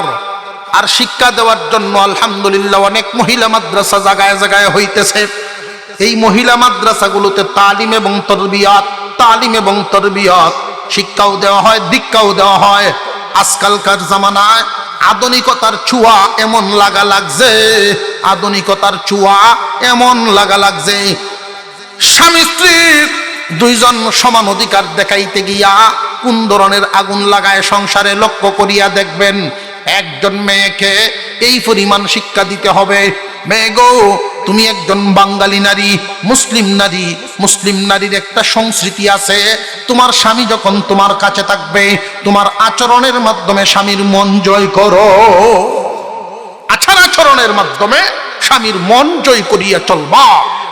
আর শিক্ষা দেওয়ার জন্য আলহামদুলিল্লাহ অনেক মহিলা মাদ্রাসা জায়গায় জায়গায় হইতেছে। এই মহিলা মাদ্রাসাগুলোতে তালিম এবং তরবিয়ত শিক্ষাও দেওয়া হয়, দীক্ষাও দেওয়া হয়। আজকালকার জামানায় আধুনিকতার ছোঁয়া এমন লাগা লাগছে, আধুনিকতার ছোঁয়া এমন লাগা লাগছে, স্বামী স্ত্রীর 2 জন সমান অধিকার দেখাইতে গিয়া কোন ধরনের আগুন লাগায় সংসারে লক্ষ্য করিয়া দেখবেন। একজন মেয়েকে এই পরিমাণ শিক্ষা দিতে হবে, মেয়ে গো তুমি একজন বাঙালি নারী, মুসলিম নারীর একটা সংস্কৃতি আছে। তোমার স্বামী যখন তোমার কাছে থাকবে, তোমার আচরণের মাধ্যমে স্বামীর মন জয় করো। আচরণের মাধ্যমে স্বামীর মন জয় করিয়া চলবা।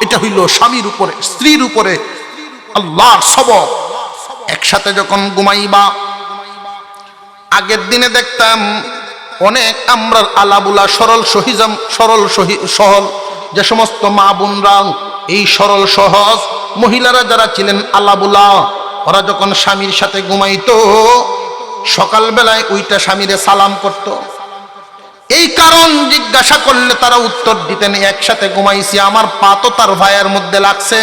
এটা হইল স্বামীর উপরে, স্ত্রীর উপরে আল্লাহর সবক। একসাথে যখন ঘুমাইবা, আগের দিনে দেখতাম অনেক আমরা আলাবুলা সহল যে সমস্ত মা বোনরা, এই সরল সহজ মহিলারা যারা ছিলেন আলাবুলা, ওরা যখন স্বামীর সাথে ঘুমাইতো, সকালবেলায় ওইটা স্বামীরে সালাম করত। এই কারণ জিজ্ঞাসা করলে তারা উত্তর দিতেন, একসাথে ঘুমাইছি, আমার পা তো তার ভাইয়ের মধ্যে লাগছে,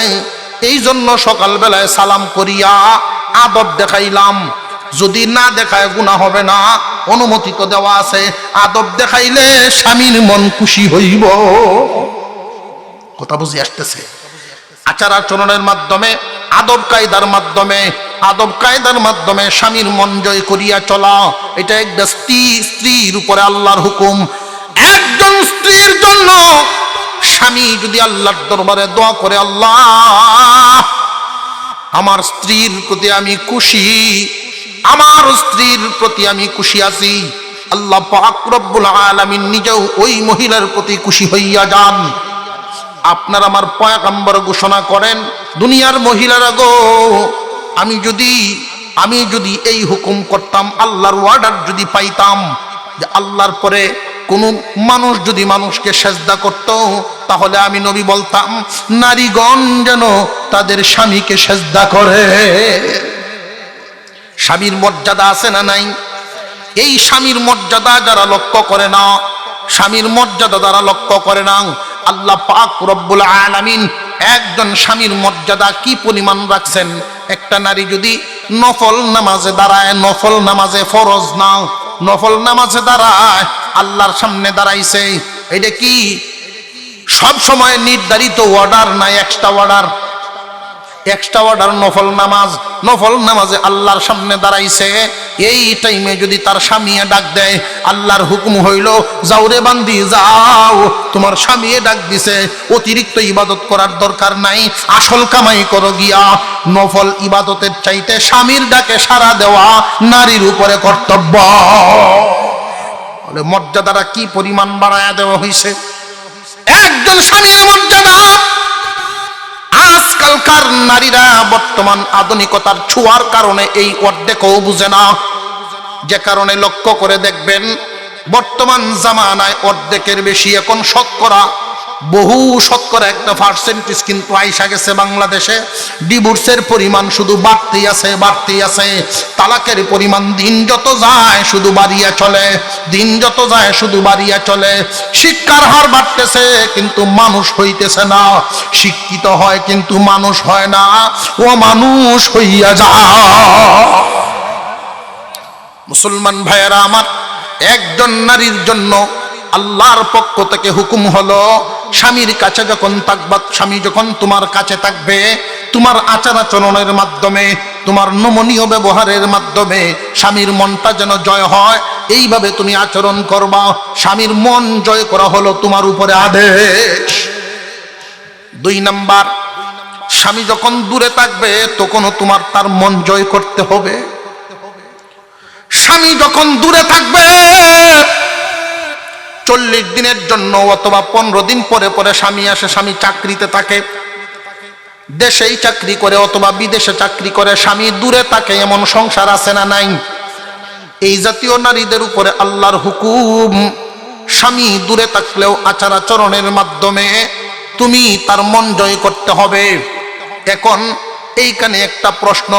এই জন্য সকালবেলায় সালাম করিয়া আদব দেখাইলাম। যদি না দেখায় গুনাহ হবে না, অনুমতি তো দেওয়া আছে। আদব দেখাইলে স্বামীর মন খুশি হইব। কথা বুঝি আসতেছে? আচরণের মাধ্যমে, আদব কায়দার মাধ্যমে স্বামীর মন জয় করিয়া চলা, এটা একটা স্ত্রীর উপরে আল্লাহর হুকুম। একজন স্ত্রীর জন্য স্বামী যদি আল্লাহর দরবারে দোয়া করে, আল্লাহ আমার স্ত্রীর প্রতি আমি খুশি, আমার স্ত্রীর প্রতি আমি খুশি আছি, আল্লাহ পাক রব্বুল আলামিন নিজেও ওই মহিলার প্রতি খুশি হইয়া যান। আপনার আমার পয়গম্বর ঘোষণা করেন, দুনিয়ার মহিলারা গো, আমি যদি এই হুকুম করতাম, আল্লাহর অর্ডার যদি পাইতাম যে আল্লাহর পরে কোন মানুষ যদি মানুষকে সেজদা করত, তাহলে আমি নবী বলতাম নারীগণ যেন তাদের স্বামীকে সেজদা করে। স্বামীর মর্যাদা আছে না নাই? এই স্বামীর মর্যাদা যারা লক্ষ্য করে না, স্বামীর মর্যাদা যারা লক্ষ্য করে না, আল্লাহ পাক রব্বুল আলামিন একজন স্বামীর মর্যাদা কি পরিমাণ রাখছেন। একটা নারী যদি নফল নামাজে দাঁড়ায়, নফল নামাজে, ফরজ না, নফল নামাজে দাঁড়ায়, আল্লাহর সামনে দাঁড়াইছে, এটা কি সব সময় নির্ধারিত অর্ডার না এক্সট্রা অর্ডার? নফল নামাজে আল্লাহর সামনে দাঁড়াইছে, এই টাইমে যদি তার স্বামী ডাক দেয়, আল্লাহর হুকুম হইল যাও রে বান্দি যাও, তোমার স্বামী ডাক দিছে, অতিরিক্ত ইবাদত করার দরকার নাই, আসল কামাই করো গিয়া। নফল ইবাদতের চাইতে স্বামীর ডাকে সাড়া দেওয়া নারীর উপরে কর্তব্য। বলে মর্যাদাটা কি পরিমাণ বাড়ায়া দেওয়া হয়েছে। একজন স্বামীর মর্যাদা আজকালকার নারীরা বর্তমান আধুনিকতার ছোঁয়ার কারণে এই অর্ধেকও বুঝে না। যে কারণে লক্ষ্য করে দেখবেন বর্তমান জামানায় অর্ধেকের বেশি এখন শতকরা একটা পার্সেন্টেজ কিন্তু আইসা গেছে বাংলাদেশে। ডিভোর্সের পরিমাণ শুধু বাড়তেই আছে, তালাকের পরিমাণ দিন যত যায় শুধু বাড়িয়া চলে, শিক্ষার হার বাড়তেছে কিন্তু মানুষ হইতেছে না, শিক্ষিত হয় কিন্তু মানুষ হয় না, ও মানুষ হইয়া যায়। মুসলমান ভাইয়েরা আমার, একজন নারীর জন্য আল্লাহর পক্ষ থেকে হুকুম হলো, স্বামীর কাছে যখন থাকবা, স্বামী যখন তোমার কাছে থাকবে, তোমার আচার আচরণের মাধ্যমে তোমার নমনীয় ব্যবহারের মাধ্যমে স্বামীর মনটা যেন জয় হয়, এইভাবে তুমি আচরণ করবা। স্বামীর মন জয় করা হলো তোমার উপরে আদেশ। 2 নাম্বার, স্বামী যখন দূরে থাকবে তখনও তোমার তার মন জয় করতে হবে। স্বামী যখন দূরে থাকবে 40 দিনের জন্য অথবা 15 দিন পরে পরে স্বামী আসে, স্বামী চাকরিতে থাকে, দেশেই চাকরি করে অথবা বিদেশে চাকরি করে, স্বামী দূরে থাকে, এমন সংসার আছে না নাই? এই জাতীয় নারীদের উপরে আল্লাহর হুকুম, স্বামী দূরে থাকলেও আচার আচরণের মাধ্যমে তুমি তার মন জয় করতে হবে। এখন এইখানে একটা প্রশ্ন,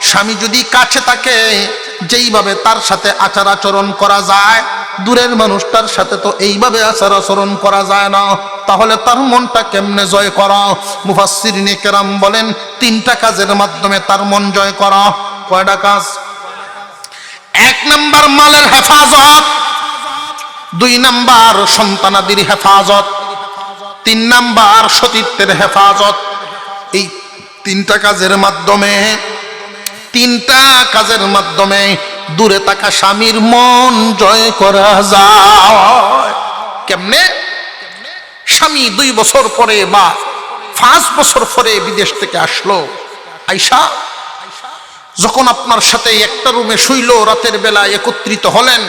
স্বামী যদি কাছে থাকে যেইভাবে তার সাথে আচার আচরণ করা যায়, দূরের মানুষটার সাথে তো এইভাবে আচার আচরণ করা যায় না, তাহলে তার মনটা কেমনে জয় করা? মুফাসসিরিনে কেরাম বলেন 3টা কাজের মাধ্যমে তার মন জয় করা। কয়টা কাজ? 1 নাম্বার মালের হেফাজত, 2 নাম্বার সন্তানাদির হেফাজত, 3 নাম্বার সতীত্বের হেফাজত। এই 3টা কাজের মাধ্যমে দূরে থাকা স্বামীর মন জয় করা যায়। কেমনে? স্বামী 2 বছর পরে বা 5 বছর পরে বিদেশ থেকে আসলো, আইসা যখন আপনার সাথে একটা রুমে শুইল, রাতের বেলা একত্রিত হলেন,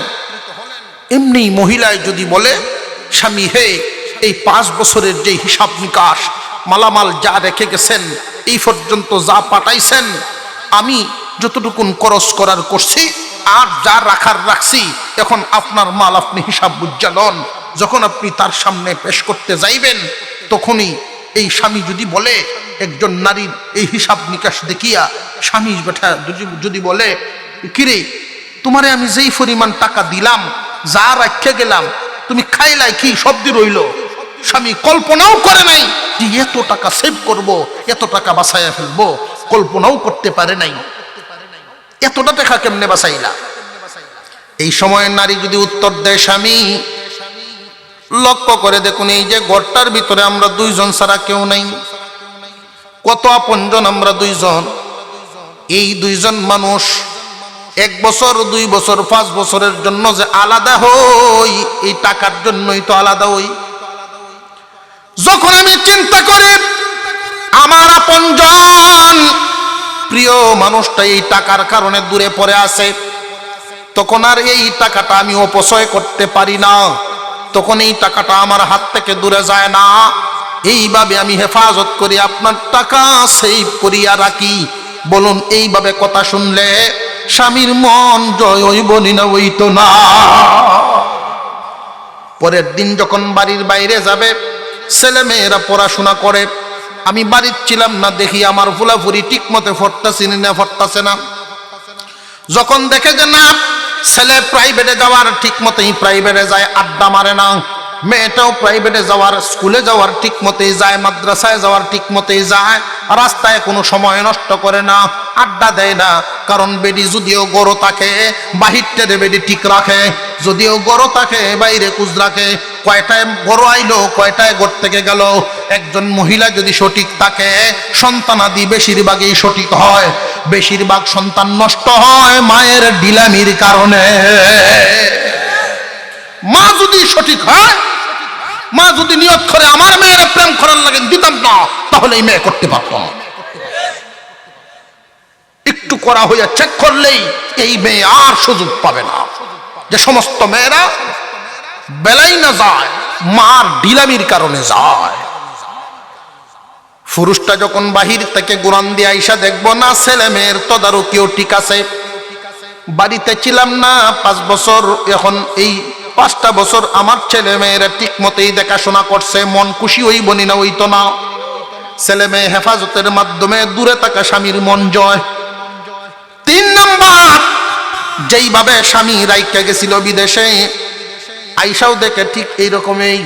এমনি মহিলায় যদি বলে, স্বামী হে, এই 5 বছরের যে হিসাব নিকাশ, মালামাল যা রেখে গেছেন, এই পর্যন্ত যা পাঠাইছেন, আমি যতটুকুন খরচ করার করছি আর যা রাখার রাখছি, এখন আপনার মাল আপনি হিসাব বুঝালন। যখন আপনি তার সামনে পেশ করতে যাইবেন, তখনই এই স্বামী যদি বলে, একজন নারীর এই হিসাব নিকাশ দেখিয়া স্বামী বেটা যদি বলে, কিরে তোমারে আমি যেই পরিমাণ টাকা দিলাম, যা রাখতে গেলাম, তুমি খাইলাই কি সবদি রইল? স্বামী কল্পনাও করে নাই যে এত টাকা সেভ করব, এত টাকা বাঁচাইয়া ফেলবো, কল্পনাও করতে পারে নাই। এতটা টাকা কেমনে বাঁচাইলা? এই সময় নারী যদি উত্তর দেয়, স্বামী লক্ষ্য করে দেখুন, এই যে ঘরটার ভিতরে আমরা 2 জন ছাড়া কেউ নাই, কত আপনজন আমরা 2 জন। এই 2 জন মানুষ 1 বছর 2 বছর 5 বছরের জন্য যে আলাদা হই, এই টাকার জন্যই তো আলাদা হই। যখন আমি চিন্তা করি আমার আপনজন প্রিয় মানুষটা এই টাকার কারণে দূরে পড়ে আছে, তখন আর এই টাকাটা আমি অপচয় করতে পারি না, তখন এই টাকাটা আমার হাত থেকে দূরে যায় না। এইভাবে আমি হেফাজত করি, আপনার টাকা সেভ করিয়া রাখি। বলুন, এইভাবে কথা শুনলে স্বামীর মন জয় হইব না? হইতো না। পরের দিন যখন বাড়ির বাইরে যাবে, ছেলে মেয়েরা পড়াশোনা করে, আমি বাড়ির ছিলাম না, দেখি আমার ফুলাফুরি ঠিক মতো ফটতাছে না। যখন দেখে যে না, ছেলে প্রাইভেটে যাওয়ার ঠিক মতোই প্রাইভেটে যায়, আড্ডা মারে না, মেয়েটাও প্রাইভেটে যাওয়ার, স্কুলে যাওয়ার ঠিক মতোই যায়, মাদ্রাসায় যাওয়ার ঠিক মতোই যায়, রাস্তায় কোনো সময় নষ্ট করে না, আড্ডা দেয় না। কারণ বেডি যদিও গরো থাকে, বাহিরটারে বেডি ঠিক রাখে, যদিও গরো থাকে বাইরে কুজ রাখে। কয়টায় গরো আইলো, কয়টায় ঘর থেকে গেল। একজন মহিলা যদি সঠিক থাকে, সন্তানাদি বেশিরভাগই সঠিক হয়। বেশিরভাগ সন্তান নষ্ট হয় মায়ের ঢিলামির কারণে। মা যদি সঠিক হয়, মা যদি নিয়ত করে আমার মেয়ের প্রেম করার লাগে দিতাম না, তাহলে এই মেয়ে করতে পারত না। একটু করা হইয়া চেক করলেই এই মেয়ে আর সুযোগ পাবে না। যে সমস্ত মেয়েরা বেলাই না যায়, মার ঢিলামির কারণে যায়। পুরুষটা যখন বাহির থেকে গুরান দিয়ে আইসা দেখবো না ছেলে মেয়ের তদারকিও ঠিক আছে। বাড়িতে ছিলাম না 5 বছর, এখন এই 5টা বছর আমার ছেলে মেয়েরা ঠিক মতোই দেখাশোনা করছে, মন খুশি হইব না? হইতো না। ছেলে মেয়ে হেফাজতের মাধ্যমে দূরে থাকা স্বামীর মন জয়। 3 নাম্বার, যেইভাবে স্বামী রাইকা গেছিল বিদেশে, আইসাও দেখে ঠিক এইরকমই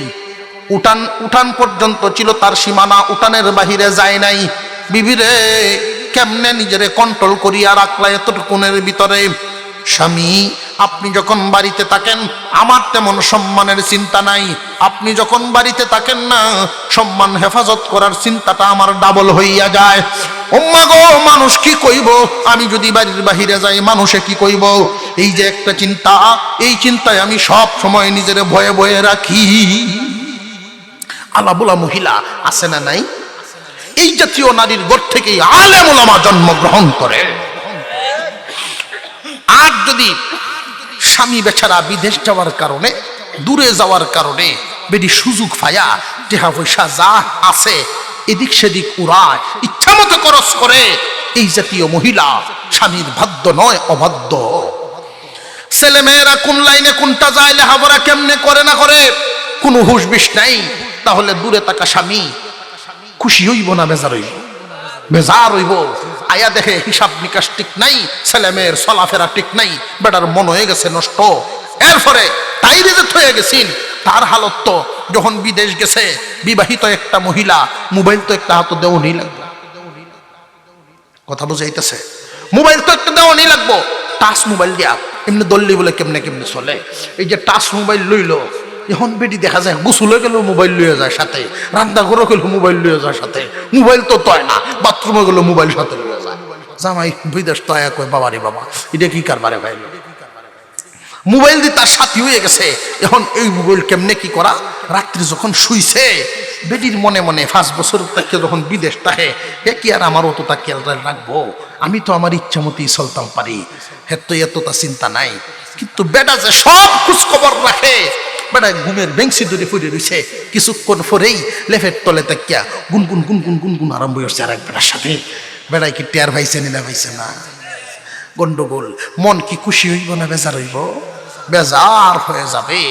উঠান পর্যন্ত ছিল তার সীমানা, উঠানের বাহিরে যায় নাই। বিবিরে কেমনে নিজেরে কন্ট্রোল করিয়া রাখলা এতটুকুনের ভিতরে? স্বামী, আপনি যখন বাড়িতে থাকেন আমার তেমন সম্মানের চিন্তা নাই, আপনি যখন বাড়িতে থাকেন না সম্মান হেফাজত করার চিন্তাটা আমার ডাবল হইয়া যায়। ওম্মা গো, মানুষ কি কইব? আমি যদি বাড়ির বাহিরে যাই মানুষে কি কইব? এই যে একটা চিন্তা, এই চিন্তায় আমি সব সময় নিজের ভয়ে ভয়ে রাখি। আলাবুলা মহিলা আছে না নাই? এই জাতীয় নারীর ঘর থেকেই আলেম ওলামা জন্মগ্রহণ করে। আর যদি স্বামী বেচারা বিদেশ যাওয়ার কারণে, দূরে যাওয়ার কারণে বেডি সুযোগ পায়া টেহা পয়সা যা আছে এদিক সেদিক উড়ায়, ইচ্ছা মতো খরচ করে, এই জাতীয় মহিলা স্বামীর বাধ্য নয়, অবাধ্য। ছেলে মেয়েরা কোন লাইনে কোনটা যায়, লেখাপড়া কেমনে করে না করে কোনো হুঁশ বিশ নাই। তাহলে দূরে থাকা স্বামী খুশি হইব না বেজার হইব? বেজার হইব। আয়া দেখে হিসাব নিকাশ ঠিক নাই, ছেলে মেয়ের চলাফেরা ঠিক নাই, বেটার মন হয়ে গেছে নষ্ট। এরপরে তাই রেজেক্ট হয়ে গেছেন। তার হালত তো যখন বিদেশ গেছে, বিবাহিত একটা মহিলা, মোবাইল তো একটা হাতে দেওয়ানি লাগবে। কথা বুঝাইতেছে? মোবাইল তো একটা দেওয়ানি লাগবো। টাচ মোবাইল দিয়া এমনি দল্লি বলে কেমনে কেমনে চলে। এই যে টাচ মোবাইল লইলো, এখন বেটি দেখা যায় গোসলে গেলেও মোবাইল লইয়া যায় সাথে, রান্না করে গেলেও মোবাইল লইয়া যায় সাথে। মোবাইল তো তয় না, বাথরুমে গেলেও মোবাইল সাথে লইয়া যায়। জামাই বিদেশ তয়া কয়, বাবারে বাবা, এটা কি কারবারে ভাই? মোবাইল দিয়ে তার সাথী হয়ে গেছে। এখন এই মোবাইল কেমনে কি করা? রাত্রি যখন শুইছে, বেটির মনে মনে 5 বছর তাকে যখন বিদেশ থাকে, হে কি আর আমার অতটা খেয়াল রাখবো? আমি তো আমার ইচ্ছা মতোই চলতাম পারি, হে তো এতটা চিন্তা নাই। কিন্তু বেটা যে সব খোঁজ খবর রাখে, বেটা ঘুমের বেংসি ধরে পড়ে রয়েছে, কিছুক্ষণ পরেই লেফের তলে তাকিয়া গুনগুন গুনগুন গুনগুন আরম্ভ হচ্ছে আর এক বেটার সাথে। বেড়াই কি টের ভাইছে না ভাইছে না? গন্ডগোল। মন কি খুশি হইব না বেজার হইব? বেজার হয়ে যাবে।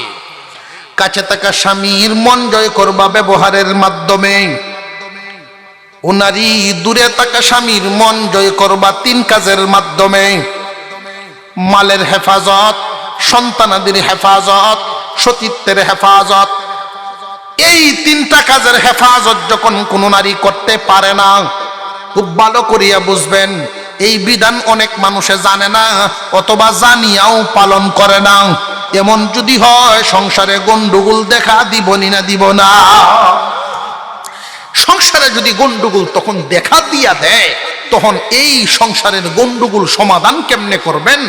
কাছে থাকা স্বামীর মন জয় করবা ব্যবহারের মাধ্যমে। ও নারী, দূরে থাকা স্বামীর মন জয় করবা 3 কাজের মাধ্যমে। মালের হেফাজত, সন্তানাদির হেফাজত, সতীত্বের হেফাজত। এই 3টা কাজের হেফাজত যখন কোনো নারী করতে পারে না, খুব ভালো করিয়া বুঝবেন, এই বিধান অনেক মানুষে জানে না, অথবা জানিয়াও পালন করে না। এমন যদি হয়, সংসারে গন্ডগোল দেখা দিবনি না দিব না? সংসারে যদি গন্ডগোল তখন দেখা দিয়া দেয়, তখন এই সংসারের গন্ডগোল সমাধান কেমনে করবেন,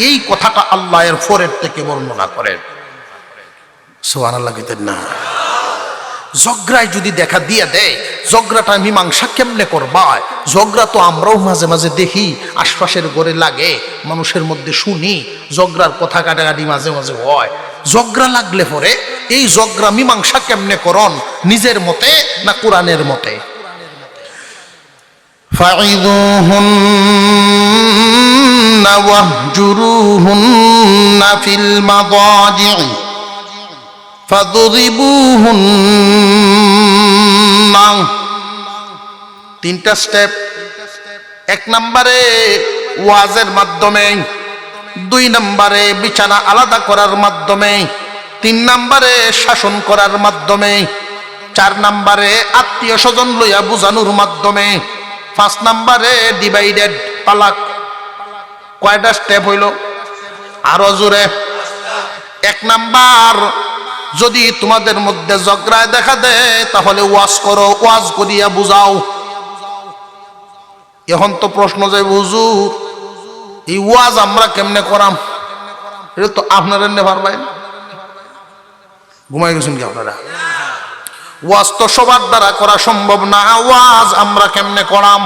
এই কথাটা আল্লাহর ফরের থেকে বর্ণনা করেন। সুবহানাল্লাহ কইতেন না? ঝগড়ায় যদি দেখা দিয়ে দেয়, ঝগড়াটা মীমাংসা কেমনে করবা? ঝগড়া তো আমরাও মাঝে মাঝে দেখি, আশপাশের ঘরে লাগে, মানুষের মধ্যে শুনি, ঝগড়ার কথা কাটাকাটি মাঝে মাঝে হয়। ঝগড়া লাগলে পরে এই ঝগড়া মীমাংসা কেমনে করন, নিজের মতে না কোরআনের মতে? ফাইযুহুন্না ওয়াহজুরুহুন্না ফিল মাদাজি'i ফাদরিবুহুন্না। 3টা স্টেপ। 1 নম্বরে ওয়াজের মাধ্যমে, 2 নম্বরে বিছানা আলাদা করার মাধ্যমে, 3 নম্বরে শাসন করার মাধ্যমে, 4 নম্বরে আত্মীয় স্বজন লইয়া বুঝানোর মাধ্যমে, 5 নম্বরে ডিভাইডেড তালাক। কয়টা স্টেপ হইল? আরো জোরে। 1 নাম্বার, যদি তোমাদের মধ্যে ঝগড়ায় দেখা দেয় তাহলে ওয়াজ করো, ওয়াজ করিয়া বুঝাও। এখন তো প্রশ্ন যায়, হুজুর এই ওয়াজ আমরা কেমনে করাম? এটা তো আপনারা নেবার পাই, ঘুমাই গেছেন কি আপনারা? ওয়াজ তো সবার দ্বারা করা সম্ভব না, ওয়াজ আমরা কেমনে করাম?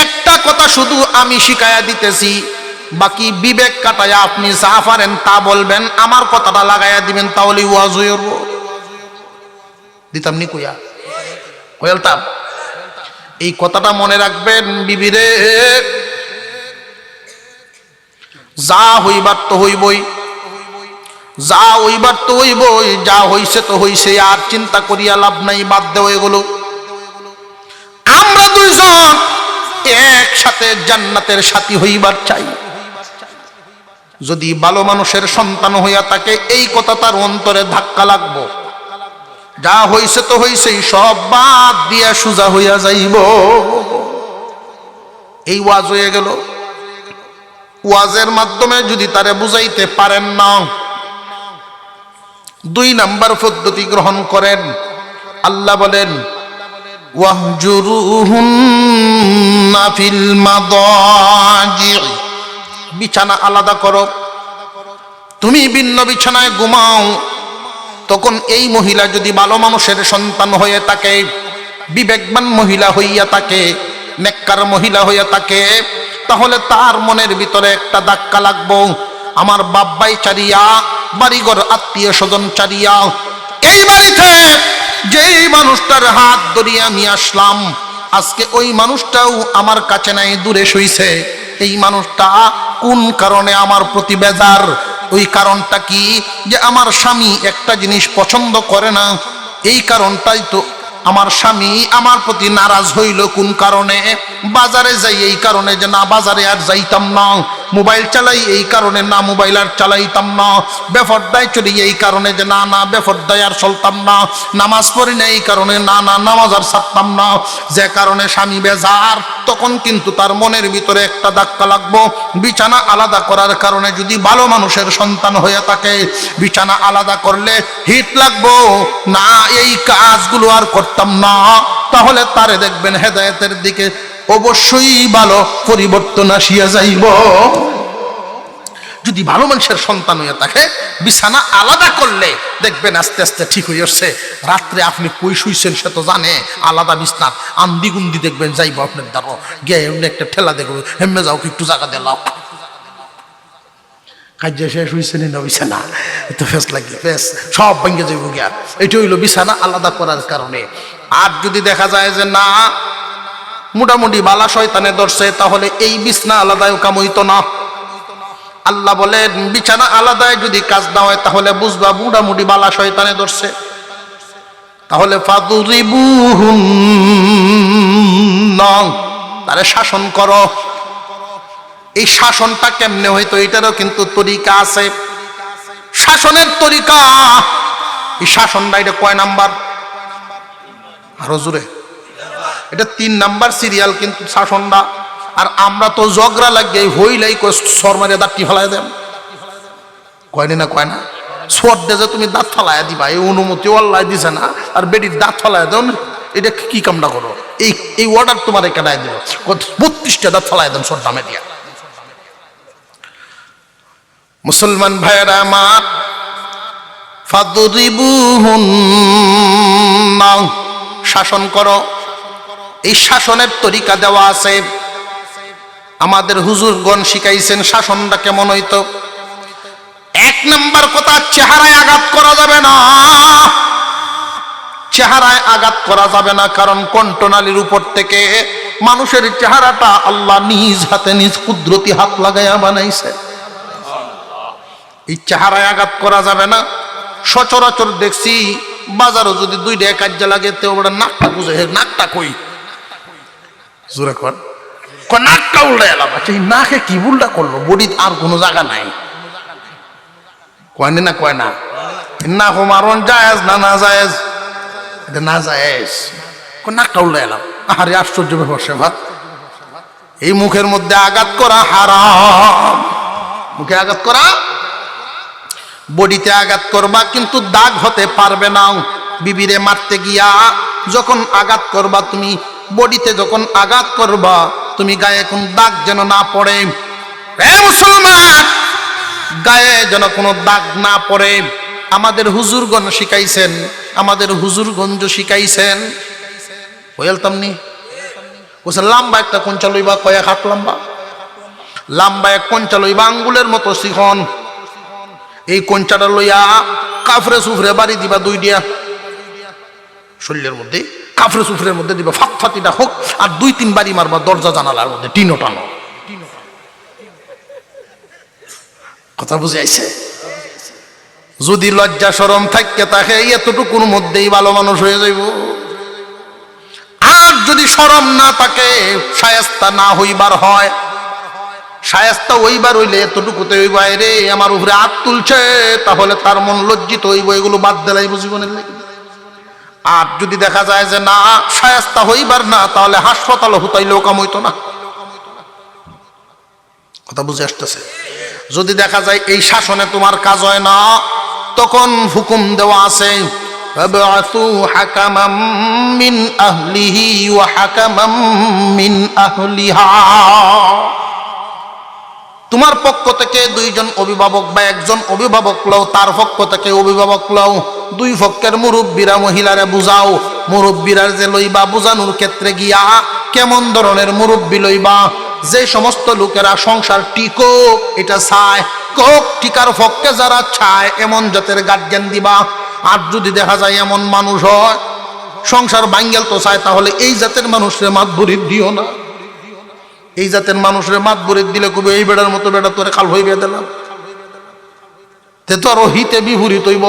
একটা কথা শুধু আমি শিখাইয়া দিতেছি, বাকি বিবেক কাটায়া আপনি যা পারেন তা বলবেন, আমার কথাটা লাগাইয়া দিবেন, তাহলে ওয়াজ হয়ে উঠবো। দিতাম নি কইয়া কইলতাম। এই কথাটা মনে রাখবেন বিবিরে, যা হইবার তো হইবই, যা হইবার তো হইবই, যা হইছে তো হইছে, আর চিন্তা করিয়া লাভ নাই, বাদ দেওয়া এগুলো। আমরা 2 জন একসাথে জান্নাতের সাথী হইবার চাই। যদি ভালো মানুষের সন্তান হইয়া থাকে, এই কথা তার অন্তরে ধাক্কা লাগবো, যা হইছে তো হইছেই, সব বাদ দিয়া সোজা হইয়া যাইব। এই ওয়াজ হয়ে গেল। ওয়াজের মাধ্যমে যদি তারে বুঝাইতে পারেন না, 2 নাম্বার পদ্ধতি গ্রহণ করেন। আল্লাহ বলেন, ওয়াহজুরুহুন্না ফিল মাদাজি, বিছানা আলাদা করো, তুমি ভিন্ন বিছানায় ঘুমাও। তখন এই মহিলা যদি ভালো মানুষের সন্তান হয়ে থাকে, বিবেকবান মহিলা হইয়া থাকে, নেককার মহিলা হইয়া থাকে, তাহলে তার মনের ভিতরে একটা ধাক্কা লাগবো, আমার বাব্বাই চারিয়া, বাড়িঘর আত্মীয় স্বজন চারিয়া এই বাড়িতে যেই মানুষটার হাত ধরিয়া আমি আসলাম, আজকে ওই মানুষটাও আমার কাছে নাই, দূরে শুইছে। এই মানুষটা কোন কারণে আমার প্রতি বেজার? ওই কারণটা কি? যে আমার স্বামী একটা জিনিস পছন্দ করে না, এই কারণটাই তো আমার স্বামী আমার প্রতি নারাজ হইল। কোন কারণে? বাজারে যাই এই কারণে যে না বাজারে আর যাইতাম না, মোবাইল চালাই এই কারণে না মোবাইল আর চালাইতাম না, বেফরদায় চলি এই কারণে যে না না বেফরদায় আর চলতাম না, নামাজ পড়ি না এই কারণে না না নামাজ আর ছাড়তাম না। যে কারণে স্বামী বেজার, তখন কিন্তু তার মনের ভিতরে একটা ধাক্কা লাগবো। বিছানা আলাদা করার কারণে যদি ভালো মানুষের সন্তান হয়ে থাকে, বিছানা আলাদা করলে হিট লাগবো না, এই কাজগুলো আর করতাম না, তাহলে তারে দেখবেন হেদায়েতের দিকে অবশ্যই ভালো পরিবর্তন আসিয়া যাইব। যদি ভালো মানুষের সন্তান হয়ে থাকে, বিছানা আলাদা করলে দেখবেন আস্তে আস্তে ঠিক হয়ে আসছে। রাত্রে আপনি কই শুইছেন সে তো জানে, আলাদা বিছনা আন্দি গুন্দি দেখবেন যাইব আপনার দ্বারা গিয়ে এমনি একটা ঠেলা দেখবো, হেমে যাও কি একটু জায়গা দিলাম, কাজে শেষ হয়েছে না বিছানা তো ফেস লাগবে, ফেস সব ভেঙে যাইব গিয়া। এটা হইলো বিছানা আলাদা করার কারণে। আর যদি দেখা যায় যে না মোটামুটি বালা শয়তানে ধরছে, তাহলে এই বিছানা আলাদাও কাম হইতো না। আল্লাহ বলেন বিছানা আলাদায় যদি কাজ না হয় তাহলে বুঝবা মোটামুটি বালা শয়তানে ধরছে। তাহলে ফাদুরিবুহুন্না, তারে শাসন করো। এই শাসনটা কেমনে হইতো এটারও কিন্তু তরিকা আছে, শাসনের তরিকা। এই শাসনটা এটা কয় নাম্বার? আরো জোরে, এটা 3 নাম্বার সিরিয়াল কিন্তু শাসনটা। আর আমরা তো ঝগড়া লাগিয়ে হইলাই সর মারিয়া দাঁতটি ফেলাই দেন, কয়নি না কয় না, সর দে যে তুমি দাঁত ফেলাইয়া দিবা এই অনুমতি আল্লাহ দিছে না, আর বেটির দাঁত ফেলাই দেন, এটা কি কামটা করো? এই অর্ডার তোমার কেনাই দিল, 32টা দাঁত ফেলাই দেন সর দামে দিয়া। মুসলমান ভাইয়েরা আমার, ফাদরিবুহুন্না, শাসন করো। এই শাসনের তরিকা দেওয়া আছে, আমাদের হুজুরগণ শিখাইছেন শাসনটা কেমন হইতো। 1 নাম্বার কথা, চেহারায় আঘাত করা যাবে না, চেহারায় আঘাত করা যাবে না, কারণ কণ্ঠনালীর উপর থেকে মানুষের চেহারাটা আল্লাহ নিজ হাতে নিজ কুদরতি হাত লাগাইয়া বানাইছে। এই চেহারায় আঘাত করা যাবে না। সচরাচর দেখছি বাজারও যদি 2 টাকা কাজে লাগে তো ওটা নাকটা বুঝে, নাকটা কই জোরে কর, নাকটা উল্টা এলাম। আচ্ছা এই নাকে কি উল্টা করলো? বডির আর কোনো জায়গা নাই, কয়নি না কয় না, না মারণ জায়েজ না না জায়েজ, এটা না জায়েজ, নাকটা উল্টা এলাম। আরে আশ্চর্য ব্যাপার সে ভাত, এই মুখের মধ্যে আঘাত করা হারাম। মুখে আঘাত করা, বডিতে আঘাত করবা কিন্তু দাগ হতে পারবে না। বিবিরে মারতে গিয়া যখন আঘাত করবা তুমি, বডিতে যখন আঘাত করবা তুমি, গায়ে কোন দাগ যেন না পড়ে। এ মুসলমান, গায়ে যেন কোনো দাগ না পড়ে। আমাদের হুজুরগণ শিখাইছেন, আমাদের হুজুরগঞ্জ শিখাইছেন। বলতাম নি বলছে লম্বা একটা কোঞ্চা লইবা, কয়েক হাত লম্বা, লম্বা এক কোঞ্চা লইবা, আঙ্গুলের মতো শিখন। এই কোঞ্চাটা লইয়া কাফরে সুফরে বাড়ি দিবা 2 দিয়া, শরীরের মধ্যে কাফরে সুফরের মধ্যে দিবা, ফাতফাতিটা হোক, আর 2-3 বাড়ি মারবা দরজা জানালার মধ্যে, টিনো টানো। কথা বুঝে আইছে? যদি লজ্জা শরম থাকতে থাকে এতটুকুর মধ্যেই ভালো মানুষ হয়ে যাইব। আর যদি শরম না থাকে, শায়েস্তা না হইবার হয়, শায়েস্তা হইবার হইলে এতটুকুতে হইব, রে আমার উপরে হাত তুলছে, তাহলে তার মন লজ্জিত হইব, এগুলো বাদ দিলাই জীবনের লাগে। আর যদি দেখা যায় যে না শায়েস্তা হইবার না, তাহলে হাসপাতাল হুতাইলেও কাম হইতো না। কথা বুঝে আসতেছে? যদি দেখা যায় এই শাসনে তোমার কাজ হয় না, তখন হুকুম দেওয়া আছে, ফাবআসু হাকামান মিন আহলিহি ওয়া হাকামান মিন আহলিহা। তোমার পক্ষ থেকে দুইজন অভিভাবক বা একজন অভিভাবক লও, তার পক্ষ থেকে অভিভাবক লও, দুই পক্ষের মুরব্বীরা মহিলারে বুঝাও। মুরব্বীরা যে লইবা বুঝানোর ক্ষেত্রে গিয়া কেমন ধরনের মুরব্বী লইবা? যে সমস্ত লোকেরা সংসার টিকো এটা চায়, কোক টিকার পক্ষে যারা চায় এমন জাতের গার্জেন দিবা। আর যদি দেখা যায় এমন মানুষ হয় সংসার ভাঙ্গেল তো চায়, তাহলে এই জাতের মানুষের মাত বুড়ি দিও না। এই জাতের মানুষের মাত বুড়ি দিলে কবি এই বেড়ার মতো বেড়া তোরে কাল হইবে দিলাম, তে তো আরো হিতে বিপরীত হইব।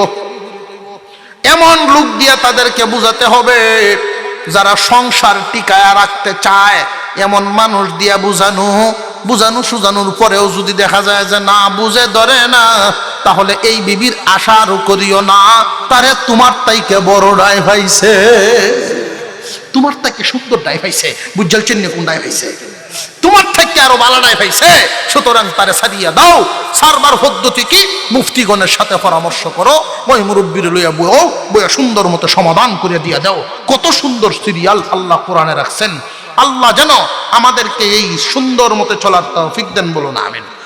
এমন লোক দিয়া তাদেরকে বুঝাতে হবে যারা সংসার টিকায়া রাখতে চায়, এমন মানুষ দিয়া বুঝানো সুজানোর পরেও যদি দেখা যায় যে না বুঝে ধরে না, তাহলে এই বিবির আশারও করিও না, তারে তোমার তাইকে বড় ডাই পাইছে, তোমার তাইকে সুন্দর ডাই পাইছে, বুঝল চিহ্ন কোন ডাই পাইছে, তোমার থেকে আরো বালাডাই পাইছে, সুতরাং তারে সারিয়া দাও। সারবার পদ্ধতি কি? মুফতিগণের সাথে পরামর্শ করো, ওই মুরব্বীর লইয়া বইয়া সুন্দর মতো সমাধান করে দিয়া দাও। কত সুন্দর সিরিয়াল আল্লাহ কোরআনে রাখছেন। আল্লাহ যেন আমাদেরকে এই সুন্দর মতো চলার তৌফিক দেন, বলো না আমিন।